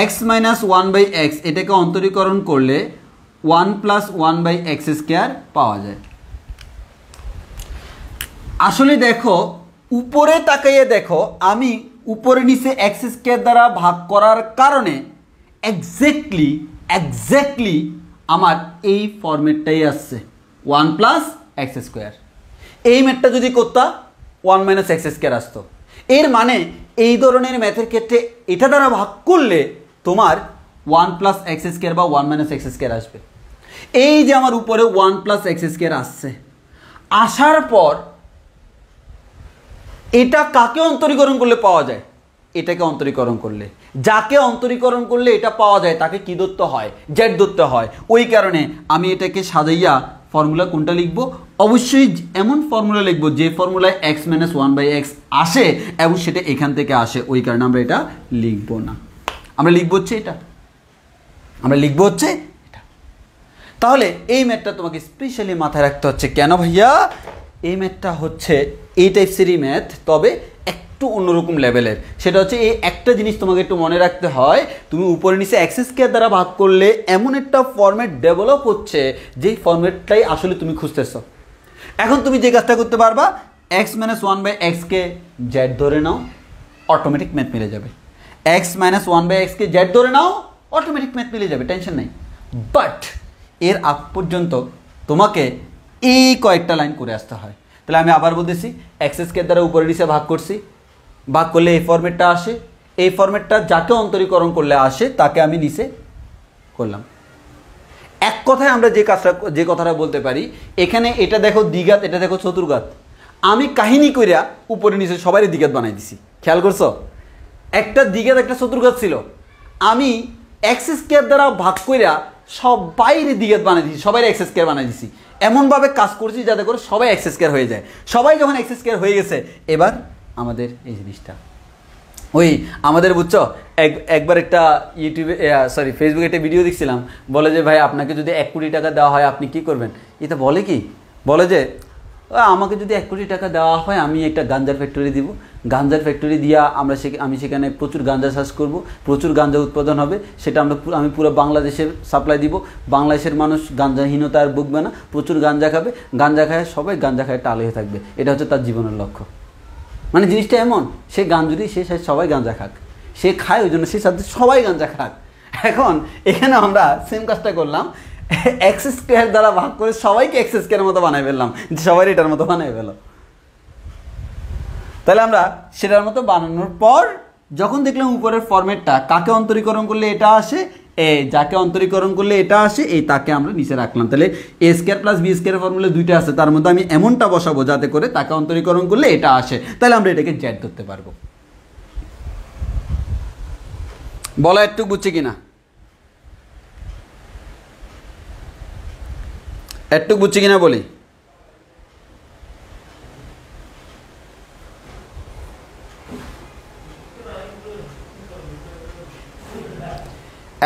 x minus 1/x এটাকে অন্তরীকরণ করলে 1 প্লাস 1/x স্কোয়ার পাওয়া যায়। আসলে দেখো উপরে তাকাইয়ে দেখো, আমি উপরে নিচে এক্স স্কোয়ার দ্বারা ভাগ করার কারণে এক্স্যাক্টলি আমার এই ফরম্যাটটাই আসছে 1 প্লাস এক্স স্কোয়ার। এই ম্যাথটা যদি করতাম 1 মাইনাস এক্স স্কোয়ার আসতো। এর মানে এই ধরনের ম্যাথের ক্ষেত্রে এটা দ্বারা ভাগ করলে তোমার 1 প্লাস এক্স স্কোয়ার বা 1 মাইনাস এক্স স্কোয়ার আসবে। এই যে আমার উপরে 1 প্লাস এক্স স্কোয়ার আসছে, আসার পর এটা কাকে অন্তরীকরণ করলে পাওয়া যায়, এটাকে অন্তরীকরণ করলে, যাকে অন্তরীকরণ করলে এটা পাওয়া যায় তাকে কি ধরতে হয়, জেড ধরতে হয়। ওই কারণে আমি এটাকে সাজাইয়া ফর্মুলা কোনটা লিখব, অবশ্যই এমন ফর্মুলা লিখব যে ফর্মুলায় এক্স মাইনাস 1/x আসে এবং সেটা এখান থেকে আসে। ওই কারণে আমরা এটা লিখব না, আমরা লিখব হচ্ছে এটা। তাহলে এই ম্যাথটা তোমাকে স্পেশালি মাথায় রাখতে হচ্ছে। কেন ভাইয়া? এই ম্যাথটা হচ্ছে এই টাইপসেরই ম্যাথ, তবে একটু অন্যরকম লেভেলের। সেটা হচ্ছে এই একটা জিনিস তোমাকে একটু মনে রাখতে হয়, তুমি উপরে নিচে এক্স স্কোয়ার দ্বারা ভাগ করলে এমন একটা ফরম্যাট ডেভেলপ হচ্ছে যেই ফরম্যাটটাই আসলে তুমি খুঁজতেছ। এখন তুমি যে কাজটা করতে পারবা, এক্স মাইনাস 1/x-কে জেড ধরে নাও, অটোমেটিক ম্যাথ মিলে যাবে। এক্স মাইনাস 1/x-কে জেড ধরে নাও, অটোমেটিক ম্যাথ মিলে যাবে, টেনশন নেই। বাট এর আগ পর্যন্ত তোমাকে এই কয়েকটা লাইন করে আসতে হয়। তাহলে আমি আবার বলতেছি, এক্স স্কোয়ার দ্বারা উপরে নিচে ভাগ করছি, ভাগ করলে এই ফরম্যাটটা আসে, এই ফরম্যাটটা যাকে অন্তরীকরণ করলে আসে তাকে আমি নিচে করলাম। এক কথায় আমরা যে কথাটা বলতে পারি, এখানে এটা দেখো দ্বিঘাত, এটা দেখো চতুর্ঘাত। আমি কাহিনী কইরা উপরে নিচে সবারই দ্বিঘাত বানাই দিছি, খেয়াল করছো? একটা দ্বিঘাত একটা চতুর্ঘাত ছিল, আমি এক্স স্কোয়ার দ্বারা ভাগ কইরা সবাইরে দ্বিঘাত বানাই দিছি, সবাই এক্স স্কোয়ার বানাই দিছি। এমনভাবে কাজ করছি যাতে করে সবাই এক্স স্কোয়ার হয়ে যায়। সবাই যখন এক্স স্কোয়ার হয়ে গেছে, এবার আমাদের এই জিনিসটা ওই আমাদের বুঝছো, একবার একটা ফেসবুকে একটা ভিডিও দেখছিলাম, বলে যে ভাই আপনাকে যদি 1 কোটি টাকা দেওয়া হয় আপনি কি করবেন? এটা বলে যে আমাকে যদি 1 কোটি টাকা দেওয়া হয় আমি একটা গাঞ্জার ফ্যাক্টরি দিব, গাঞ্জার ফ্যাক্টরি দিয়া আমি সেখানে প্রচুর গাঞ্জা চাষ করব, প্রচুর গাঞ্জা উৎপাদন হবে, সেটা আমি পুরো বাংলাদেশের সাপ্লাই দিব, বাংলাদেশের মানুষ গাঞ্জাহীনতা আর ভুগবে না, প্রচুর গাঞ্জা খাবে, গাঞ্জা খায় সবাই গাঞ্জা খায় টাল হয়ে থাকবে। এটা হচ্ছে তার জীবনের লক্ষ্য। মানে জিনিসটা এমন, সে গান যদি সে সবাই গাঞ্জা খাক, সে খায় ওই জন্য সে সাথে সবাই গাঞ্জা খাক। এখন এখানে আমরা সেম কাজটা করলাম, এক্স স্কোয়ার দ্বারা ভাগ করে সবাইকে এক্স স্কোয়ারের মতো বানাই ফেললাম, সবাই এটার মতো বানাই ফেল। তাহলে আমরা সেটার মতো বানানোর পর যখন দেখলাম উপরের ফরম্যাটটা কাকে অন্তরীকরণ করলে এটা আসে, যাকে অন্তরীকরণ করলে এটা আসে, তাকে আমরা নিচে রাখলাম। তাহলে a square plus b square formula দুইটা আছে, তার মধ্যে আমি এমনটা বসাবো যাতে করে তাকে অন্তরীকরণ করলে এটা আসে, তাহলে আমরা এটাকে জেড ধরতে পারবো। বলা একটু বুঝছে কিনা? একটু বুঝছে কিনা বলি?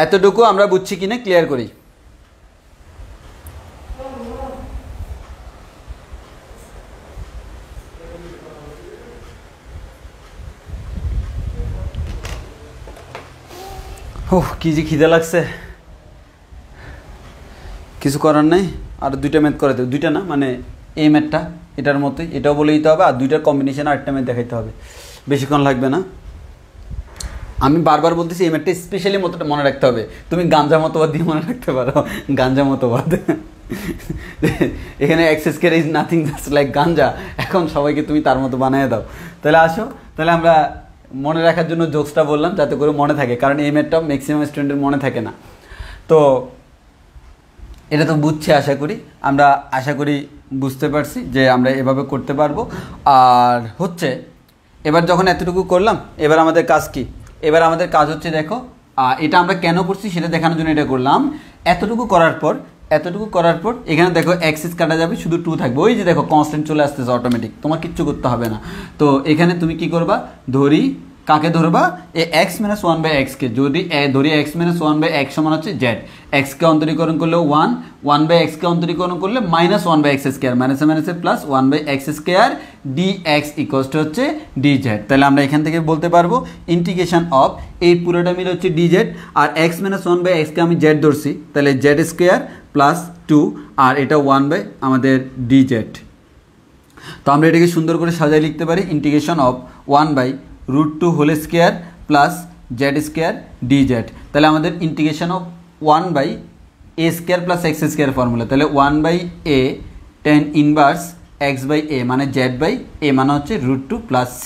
এতটুকু আমরা বুঝছি কিনা ক্লিয়ার করি। ও কি যে খিদে লাগছে, কিছু করার নাই। আর দুইটা ম্যাথ করে দেবে, দুইটা না মানে এই ম্যাথটা এটার মতোই, এটাও বলে দিতে হবে, আর দুইটার কম্বিনেশন আরেকটা ম্যাথ দেখাইতে হবে, বেশিক্ষণ লাগবে না। আমি বারবার বলতেছি এই ম্যাথটা স্পেশালি মতোটা মনে রাখতে হবে। তুমি গাঞ্জা মতবাদ দিয়ে মনে রাখতে পারো, গাঞ্জা মতবাদ। এখানে x square is nothing just like ganja, এখন সবাইকে তুমি তার মতো বানিয়ে দাও। তাহলে আসো, তাহলে আমরা মনে রাখার জন্য জোকসটা বললাম যাতে করে মনে থাকে, কারণ এই ম্যাথটা ম্যাক্সিমাম স্টুডেন্টের মনে থাকে না। তো এটা তো বুঝছি, আশা করি আমরা আশা করি বুঝতে পারছি যে আমরা এভাবে করতে পারবো। আর হচ্ছে এবার যখন এতটুকু করলাম, এবার আমাদের কাজ কি? এবার আমাদের কাজ হচ্ছে দেখো, এটা আমরা কেন করছি সেটা দেখানোর জন্য এটা করলাম। এতটুকু করার পর এখানে দেখো এক্সিস কাটা যাবে, শুধু 2 থাকবে। ওই যে দেখো কনস্ট্যান্ট চলে আসতেছে অটোমেটিক, তোমার কিচ্ছু করতে হবে না। তো এখানে তুমি কি করবা, ধরি কাকে ধরবা, এ এক্স মাইনাস 1/x-কে। যদি ধরি এক্স মাইনাস 1/x সমান হচ্ছে জেড, এক্সকে অন্তরীকরণ করলে 1, 1/x-কে অন্তরীকরণ করলে -1/x², মাইনাসে মাইনাসে plus 1/x² dx equals to হচ্ছে dz। তাহলে আমরা এখান থেকে বলতে পারবো ইন্টিগ্রেশন অফ, এই পুরোটা মিলে হচ্ছে dz, আর এক্স মাইনাস 1/x-কে আমি জেড ধরছি, তাহলে z² প্লাস 2, আর এটা 1/ আমাদের dz। তো আমরা এটাকে সুন্দর করে সাজায় লিখতে পারি, integration of 1/√2 whole square plus z² dz। তাহলে আমাদের integration of 1/a² plus x² formula, তাহলে 1/a tan ইনভার্স x/a মানে z/a মানে হচ্ছে √2 প্লাস c।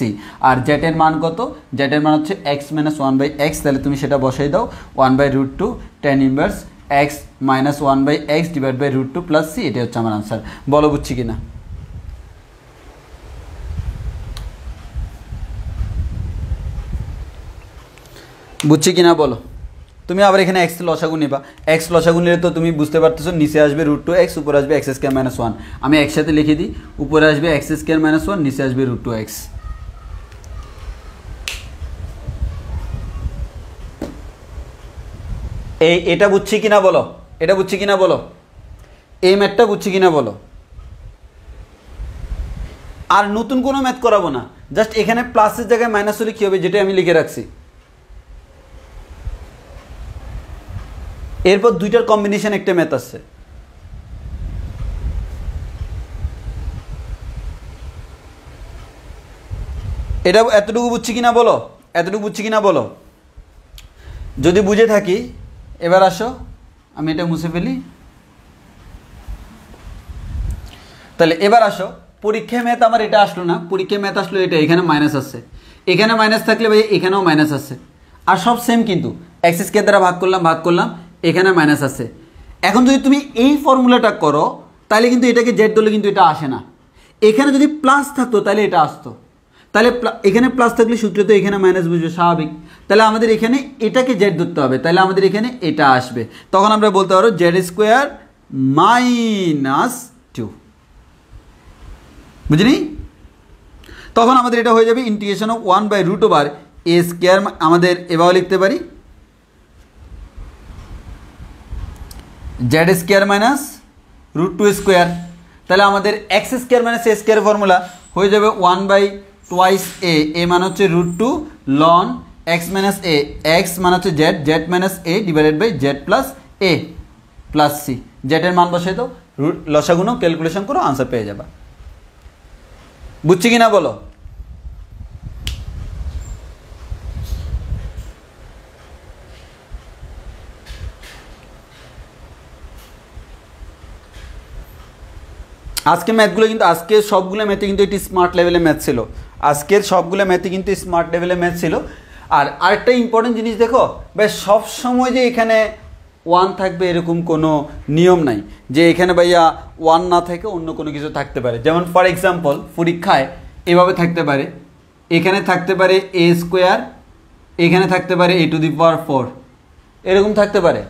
আর z এর মান কত? z এর মান হচ্ছে x মাইনাস 1/x, তাহলে তুমি সেটা বসাই দাও, 1/√2 tan inverse x minus 1/x divide by √2 plus c। এটা হচ্ছে আমার আনসার। বলো বুঝছি কিনা? বুঝছি কিনা বলো? তুমি আবার এখানে এক্স লসাগু নিবা, এক্স লসাগু নিলে তো তুমি বুঝতে পারতেছো নিচে আসবে √2x, উপরে আসবে x² - 1। আমি একসাথে লিখে দিই, উপরে আসবে x² - 1, নিচে আসবে √2x। এটা বুঝছি কিনা বলো, এটা বুঝছি কিনা বলো, এই ম্যাথটা বুঝছি কিনা বলো। আর নতুন কোনো ম্যাথ করাবো না, জাস্ট এখানে প্লাসের জায়গায় মাইনাস হলে কী হবে যেটা আমি লিখে রাখছি। এরপর দুইটার কম্বিনেশন একটা ম্যাথ আসছে, এটা এতটুকু বুঝছি কিনা বলো, এতটুকু বুঝছি কিনা বলো। যদি বুঝে থাকি এবার আসো, আমি এটা মুছে ফেলি। তাহলে এবার আসো, পরীক্ষায় ম্যাথ আমার এটা আসলো না, পরীক্ষায় ম্যাথ আসলো এটা, এখানে মাইনাস আসছে, এখানে মাইনাস থাকলে ভাই এখানেও মাইনাস আসছে, আর সব সেম কিন্তু x² দ্বারা ভাগ করলাম, এখানে মাইনাস আছে। এখন যদি তুমি এই ফর্মুলাটা করো তাহলে কিন্তু এটাকে জেড ধরলে কিন্তু এটা আসে না। এখানে যদি প্লাস থাকতো তাহলে এটা আসতো, তাহলে এখানে প্লাস থাকলে সূত্র তো এখানে মাইনাস বুঝবে, স্বাভাবিক। তাহলে আমাদের এখানে এটাকে জেড ধরতে হবে, তাহলে আমাদের এখানে এটা আসবে। তখন আমরা বলতে পারো z² - 2, বুঝলি? তখন আমাদের এটা হয়ে যাবে ইন্টিগ্রেশন অফ 1/√a²। আমাদের এভাবে লিখতে পারি z² মাইনাস √2²। তাহলে আমাদের x² - a² ফর্মুলা হয়ে যাবে 1/2a, a মানে হচ্ছে √2 ln x মাইনাস a, x মানে হচ্ছে z minus a divided by z প্লাস a প্লাস c। z এর মান বসাই দাও, লসাগুণ ক্যালকুলেশন করো, আনসার পেয়ে যাবা। বুঝছি কিনা বলো? আজকে ম্যাথগুলো কিন্তু, আজকে সবগুলো ম্যাথে কিন্তু এটি স্মার্ট লেভেলের ম্যাথ ছিল, আজকের সবগুলো ম্যাথে কিন্তু স্মার্ট লেভেলের ম্যাথ ছিল। আর আরেকটা ইম্পর্টেন্ট জিনিস দেখো ভাই, সবসময় যে এখানে 1 থাকবে এরকম কোনো নিয়ম নাই, যে এখানে ভাইয়া 1 না থেকে অন্য কোনো কিছু থাকতে পারে। যেমন ফর এক্সাম্পল পরীক্ষায় এভাবে থাকতে পারে, এখানে থাকতে পারে a², এখানে থাকতে পারে a⁴, এরকম থাকতে পারে।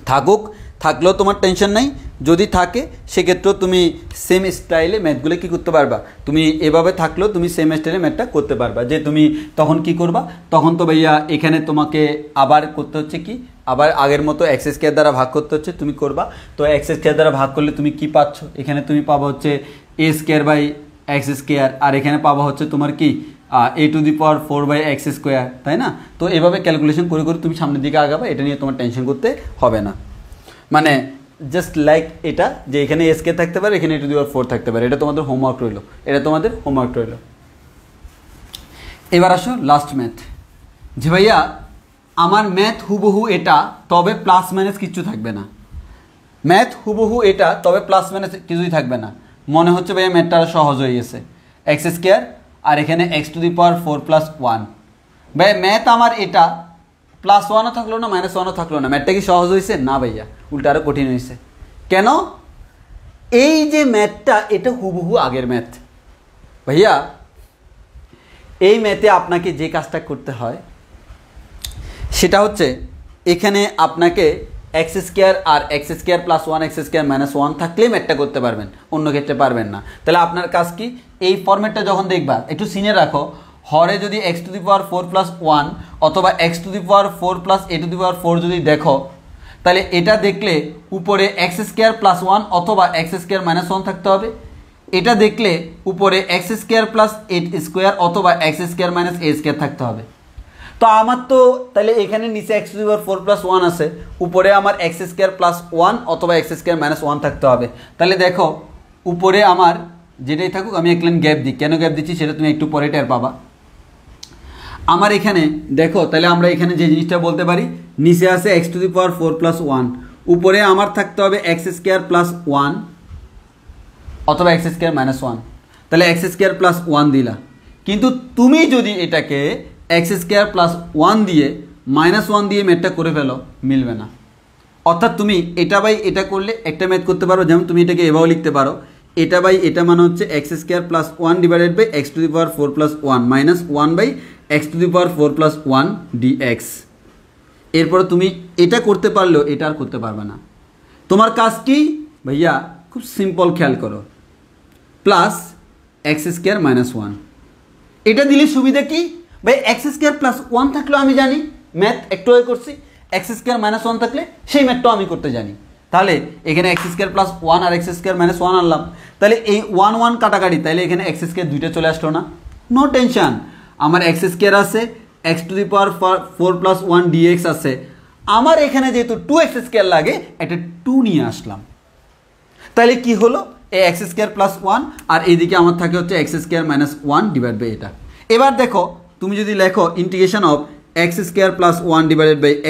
থাকুক, থাকলেও তোমার টেনশন নাই, যদি থাকে সেক্ষেত্রেও তুমি সেম স্টাইলে ম্যাথগুলো কী করতে পারবা, তুমি এভাবে থাকলেও তুমি সেম স্টাইলে ম্যাথটা করতে পারবা। যে তুমি তখন কি করবা, তখন তো ভাইয়া এখানে তোমাকে আবার করতে হচ্ছে কি, আবার আগের মতো x² দ্বারা ভাগ করতে হচ্ছে, তুমি করবা। তো x² দ্বারা ভাগ করলে তুমি কি পাচ্ছ, এখানে তুমি পাবা হচ্ছে a² / x², আর এখানে পাবা হচ্ছে তোমার কি a⁴/x², তাই না? তো এভাবে ক্যালকুলেশন করে করে তুমি সামনের দিকে আগাবে, এটা নিয়ে তোমার টেনশন করতে হবে না। মানে জাস্ট লাইক এটা যে এখানে SK থাকতে পারে, এখানে a⁴ থাকতে পারে, এটা তোমাদের হোমওয়ার্ক রইলো, এটা তোমাদের হোমওয়ার্ক রইলো। এবার আসো লাস্ট ম্যাথ, যে ভাইয়া আমার ম্যাথ হুবহু এটা, তবে প্লাস মাইনাস কিচ্ছু থাকবে না। ম্যাথ হুবহু এটা, তবে প্লাস মাইনাস কিছুই থাকবে না। মনে হচ্ছে ভাইয়া ম্যাথটা আরও সহজ হয়ে গেছে, x² আর এখানে x⁴+1। ভাইয়া ম্যাথ আমার এটা, +1ও থাকলো না -1ও থাকলো না, ম্যাথটা কি সহজ হয়েছে? না ভাইয়া, উল্টা আরও কঠিন হয়েছে। কেন? এই যে ম্যাথটা, এটা হুবহু আগের ম্যাথ। ভাইয়া এই ম্যাথে আপনাকে যে কাজটা করতে হয় সেটা হচ্ছে, এখানে আপনাকে x² আর x² + 1 x² - 1 থাকলেই ম্যাথটা করতে পারবেন, অন্য ক্ষেত্রে পারবেন না। তাহলে আপনার কাজ কি, এই ফরম্যাটটা যখন দেখবা একটু সিনে রাখো, হরে যদি x⁴+1 অথবা x⁴ a⁴ যদি দেখো, তাহলে এটা দেখলে উপরে x² + 1 অথবা x² - 1 থাকতে হবে। এটা দেখলে উপরে x² + a² অথবা x² - a² থাকতে হবে। তো আমার তো তাহলে এখানে নিচে x⁴+1 আছে, উপরে আমার x² + 1 অথবা x² - 1 থাকতে হবে। তাহলে দেখো উপরে আমার যেটাই থাকুক, আমি এক লাইন গ্যাপ দিই, কেন গ্যাপ দিচ্ছি সেটা তুমি একটু পরে টের পাবা। আমার এখানে দেখো, তাহলে আমরা এখানে যে জিনিসটা বলতে পারি, নিচে আছে x⁴+1, উপরে আমার থাকতে হবে x² + 1 অথবা x² - 1। তাহলে x² + 1 দিলা, কিন্তু তুমি যদি এটাকে x² + 1 দিয়ে -1 দিয়ে ম্যাথটা করে ফেলো, মিলবে না। অর্থাৎ তুমি এটা বাই এটা করলে একটা ম্যাথ করতে পারো, যেমন তুমি এটাকে এভাবেও লিখতে পারো, এটা বাই এটা মানে হচ্ছে x² + 1 / x⁴+1 -1/x⁴+1 dx। এরপরে তুমি এটা করতে পারলেও এটা আর করতে পারবে না। তোমার কাজ কি ভাইয়া? খুব সিম্পল, খেয়াল করো, প্লাস x² - 1। এটা দিলে সুবিধা কি ভাই? x² + 1 থাকলেও আমি জানি, ম্যাথ একটু আগে করছি, x² - 1 থাকলে সেই ম্যাথটাও আমি করতে জানি। তাহলে এখানে x² + 1 আর x² - 1 আনলাম, তাহলে এই 1 1 কাটাকাটি, তাহলে এখানে x² দুইটা চলে আসলো না? নো টেনশন, আমার x² আছে, x⁴+1 dx আছে, আমার এখানে যেহেতু 2x² লাগে, একটা 2 নিয়ে আসলাম। তাহলে কি হলো, এই x² + 1 আর এইদিকে আমার থাকে হচ্ছে x² - 1 / এটা। এবার দেখো, তুমি যদি লেখো integration of x² + 1 /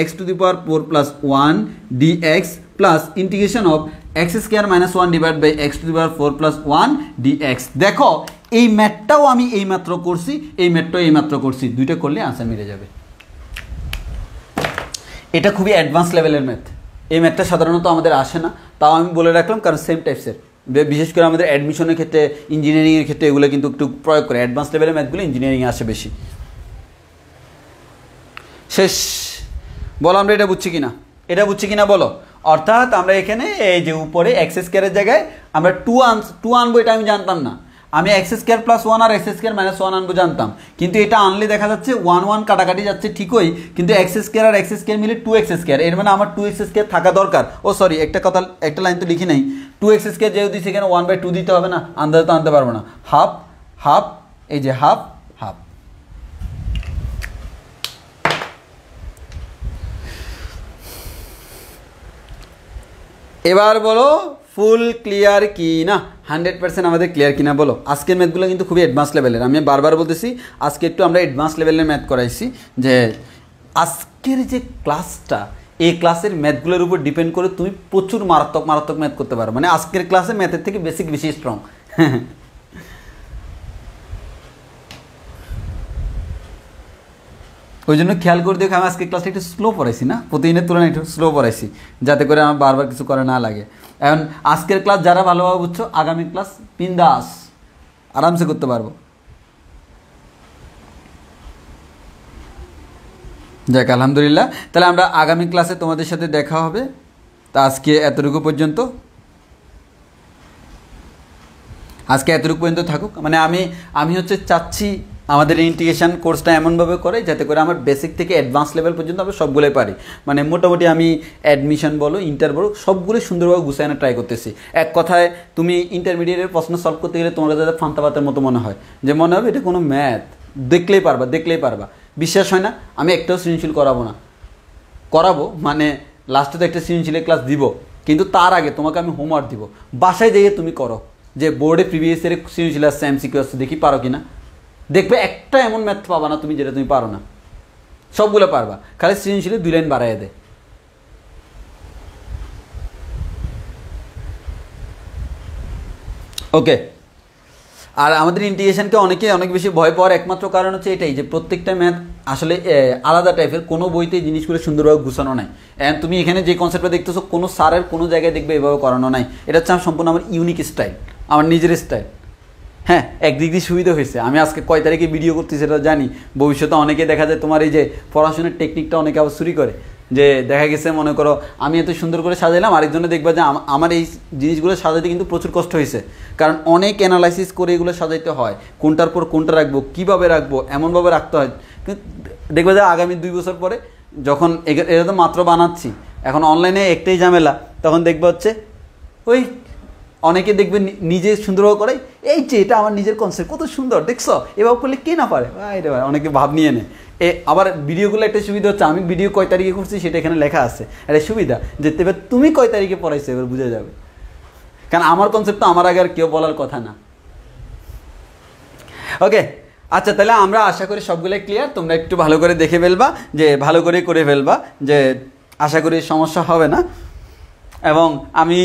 x⁴+1 dx plus integration of x² - 1 / x⁴+1 dx, দেখো এই ম্যাথটাও আমি এইমাত্র করছি, এই ম্যাথটাও এইমাত্র করছি, দুইটা করলে আনসার মিলে যাবে। এটা খুবই অ্যাডভান্স লেভেলের ম্যাথ। এই ম্যাথটা সাধারণত আমাদের আসে না, তাও আমি বলে রাখলাম, কারণ সেম টাইপসের, বিশেষ করে আমাদের অ্যাডমিশনের ক্ষেত্রে, ইঞ্জিনিয়ারিংয়ের ক্ষেত্রে এগুলো কিন্তু একটু প্রয়োগ করে। অ্যাডভান্স লেভেলের ম্যাথগুলো ইঞ্জিনিয়ারিংয়ে আসে বেশি। শেষ, বলো আমরা এটা বুঝছি কিনা, এটা বুঝছি কিনা বলো। অর্থাৎ আমরা এখানে এই যে উপরে x² এর জায়গায় আমরা 2 আনবো, এটা আমি জানতাম না। আমি x² + 1 আর x² - 1 আনবো জানতাম, কিন্তু এটা আনলে দেখা যাচ্ছে 1 1 কাটাকাটি যাচ্ছে ঠিকই, কিন্তু x² আর x² মিলে 2x², এর মানে আমার 2x² থাকা দরকার। ও সরি, একটা লাইন তো লিখি নাই, 2x² যেহেতু সেখানে 1/2 দিতে হবে না, আন্দাজে তো আনতে পারবো না। হাফ হাফ, এই যে হাফ হাফ। এবার বলো ফুল ক্লিয়ার কি না, 100% আমাদের ক্লিয়ার কিনা বলো। আজকের ম্যাথগুলো কিন্তু খুবই অ্যাডভান্স লেভেলের, আমি বারবার বলতেছি আজকে একটু আমরা অ্যাডভান্স লেভেলের ম্যাথ করাইছি। যে আজকের যে ক্লাসটা, এই ক্লাসের ম্যাথগুলোর উপর ডিপেন্ড করে তুমি প্রচুর মারাত্মক মারাত্মক ম্যাথ করতে পারো। মানে আজকের ক্লাসে ম্যাথের থেকে বেসিক বেশি স্ট্রং। ওই জন্য খেয়াল করে দেখো, আমি আজকে ক্লাসটা একটু স্লো পড়াইছি না, প্রতিদিনের তুলনায় একটু স্লো পড়াইছি, যাতে করে আমার বারবার কিছু করে না লাগে। এখন আজকের ক্লাস যারা ভালোভাবে বুঝছো, আগামী ক্লাস বিন্দাস আরামসে করতে পারবো। যাক আলহামদুলিল্লাহ, তাহলে আমরা আগামী ক্লাসে তোমাদের সাথে দেখা হবে। তা আজকে এতটুকু পর্যন্ত, থাকুক। মানে আমি হচ্ছে চাচ্ছি আমাদের ইন্টিগ্রেশন কোর্সটা এমনভাবে করে যাতে করে আমার বেসিক থেকে অ্যাডভান্স লেভেল পর্যন্ত আমরা সবগুলোই পারি। মানে মোটামুটি আমি অ্যাডমিশন বলো, ইন্টার বলো, সবগুলো সুন্দরভাবে গুছায় আনার ট্রাই করতেছি। এক কথায় তুমি ইন্টারমিডিয়েটের প্রশ্ন সলভ করতে গেলে তোমার কাছে ফান্তা পাতের মতো মনে হয়, যে মনে হবে এটা কোনো ম্যাথ, দেখলেই পারবা। বিশ্বাস হয় না? আমি একটাও সৃজনশীল করাবো মানে লাস্টে তো একটা সৃজনশীলের ক্লাস দিব, কিন্তু তার আগে তোমাকে আমি হোমওয়ার্ক দিব, বাসায় যেয়ে তুমি করো যে বোর্ডে প্রিভিয়াস ইয়ারে সৃজনশীল আসছে, এমসিকিউ আসছে, দেখি পারো কি না। দেখবে একটা এমন ম্যাথ পাবা না তুমি যেটা তুমি পারো না, সবগুলো পারবা, খালি সৃজনশীলে 2 লাইন বাড়াইয়া দেয়। ওকে। আর আমাদের ইন্টিগ্রেশনকে অনেক বেশি ভয় পাওয়ার একমাত্র কারণ হচ্ছে এটাই যে প্রত্যেকটা ম্যাথ আসলে আলাদা টাইপের, কোনো বইতে জিনিসগুলো সুন্দরভাবে গুছানো নাই। অ্যান্ড তুমি এখানে যে কনসেপ্টটা দেখতেছো কোনো স্যারের কোনো জায়গায় দেখবে এভাবে করানো নাই। এটা হচ্ছে সম্পূর্ণ আমার ইউনিক স্টাইল, আমার নিজের স্টাইল। হ্যাঁ, একদিক দিয়ে সুবিধা হয়েছে, আমি আজকে কয় তারিখে ভিডিও করতেছি সেটা জানি। ভবিষ্যতে অনেকে দেখা যায় তোমার এই যে পড়াশোনার টেকনিকটা অনেকে আবার চুরি করে, যে দেখা গেছে মনে করো আমি এত সুন্দর করে সাজাইলাম, আরেকজনে দেখবা যে আমার এই জিনিসগুলো সাজাইতে কিন্তু প্রচুর কষ্ট হয়েছে, কারণ অনেক অ্যানালাইসিস করে এগুলো সাজাইতে হয়, কোনটার পর কোনটা রাখবো, কীভাবে রাখবো, এমনভাবে রাখতে হয়। কিন্তু দেখবা যে আগামী 2 বছর পরে যখন এটা তো মাত্র বানাচ্ছি, এখন অনলাইনে একটাই ঝামেলা, তখন দেখবা হচ্ছে ওই অনেকে দেখবে নিজে সুন্দরভাবে করে, এই যে এটা আমার নিজের কনসেপ্ট, কত সুন্দর দেখছো, এভাবে করলে কে না পারে, রে ভাই, অনেকে ভাব নিয়ে নেয়। আবার ভিডিওগুলো একটা সুবিধা হচ্ছে, আমি ভিডিও কয় তারিখে করছি সেটা এখানে লেখা আছে, একটা সুবিধা যে এবার তুমি কয় তারিখে পড়াইছো এবার বুঝে যাবে, কারণ আমার কনসেপ্ট তো আমার আগে আর কেউ বলার কথা না। ওকে, আচ্ছা, তাহলে আমরা আশা করি সবগুলো ক্লিয়ার, তোমরা একটু ভালো করে দেখে ফেলবা, যে ভালো করে ফেলবা, যে আশা করি সমস্যা হবে না। এবং আমি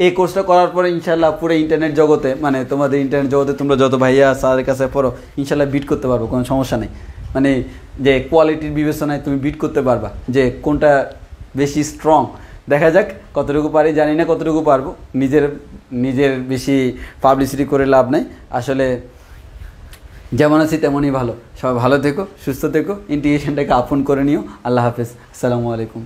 এই কোর্সটা করার পরে ইনশাল্লাহ পুরো ইন্টারনেট জগতে, মানে তোমাদের ইন্টারনেট জগতে তোমরা যত ভাইয়া স্যারের কাছে পড়ো ইনশাল্লাহ বিট করতে পারবো, কোনো সমস্যা নেই। মানে যে কোয়ালিটির বিবেচনায় তুমি বিট করতে পারবা, যে কোনটা বেশি স্ট্রং। দেখা যাক কতটুকু পারি, জানি না কতটুকু পারবো, নিজের বেশি পাবলিসিটি করে লাভ নেই আসলে। যেমন আছি তেমনই ভালো, সবাই ভালো থেকো, সুস্থ থেকো, ইন্টিগ্রেশনটাকে আপন করে নিও। আল্লাহ হাফেজ, আসসালামু আলাইকুম।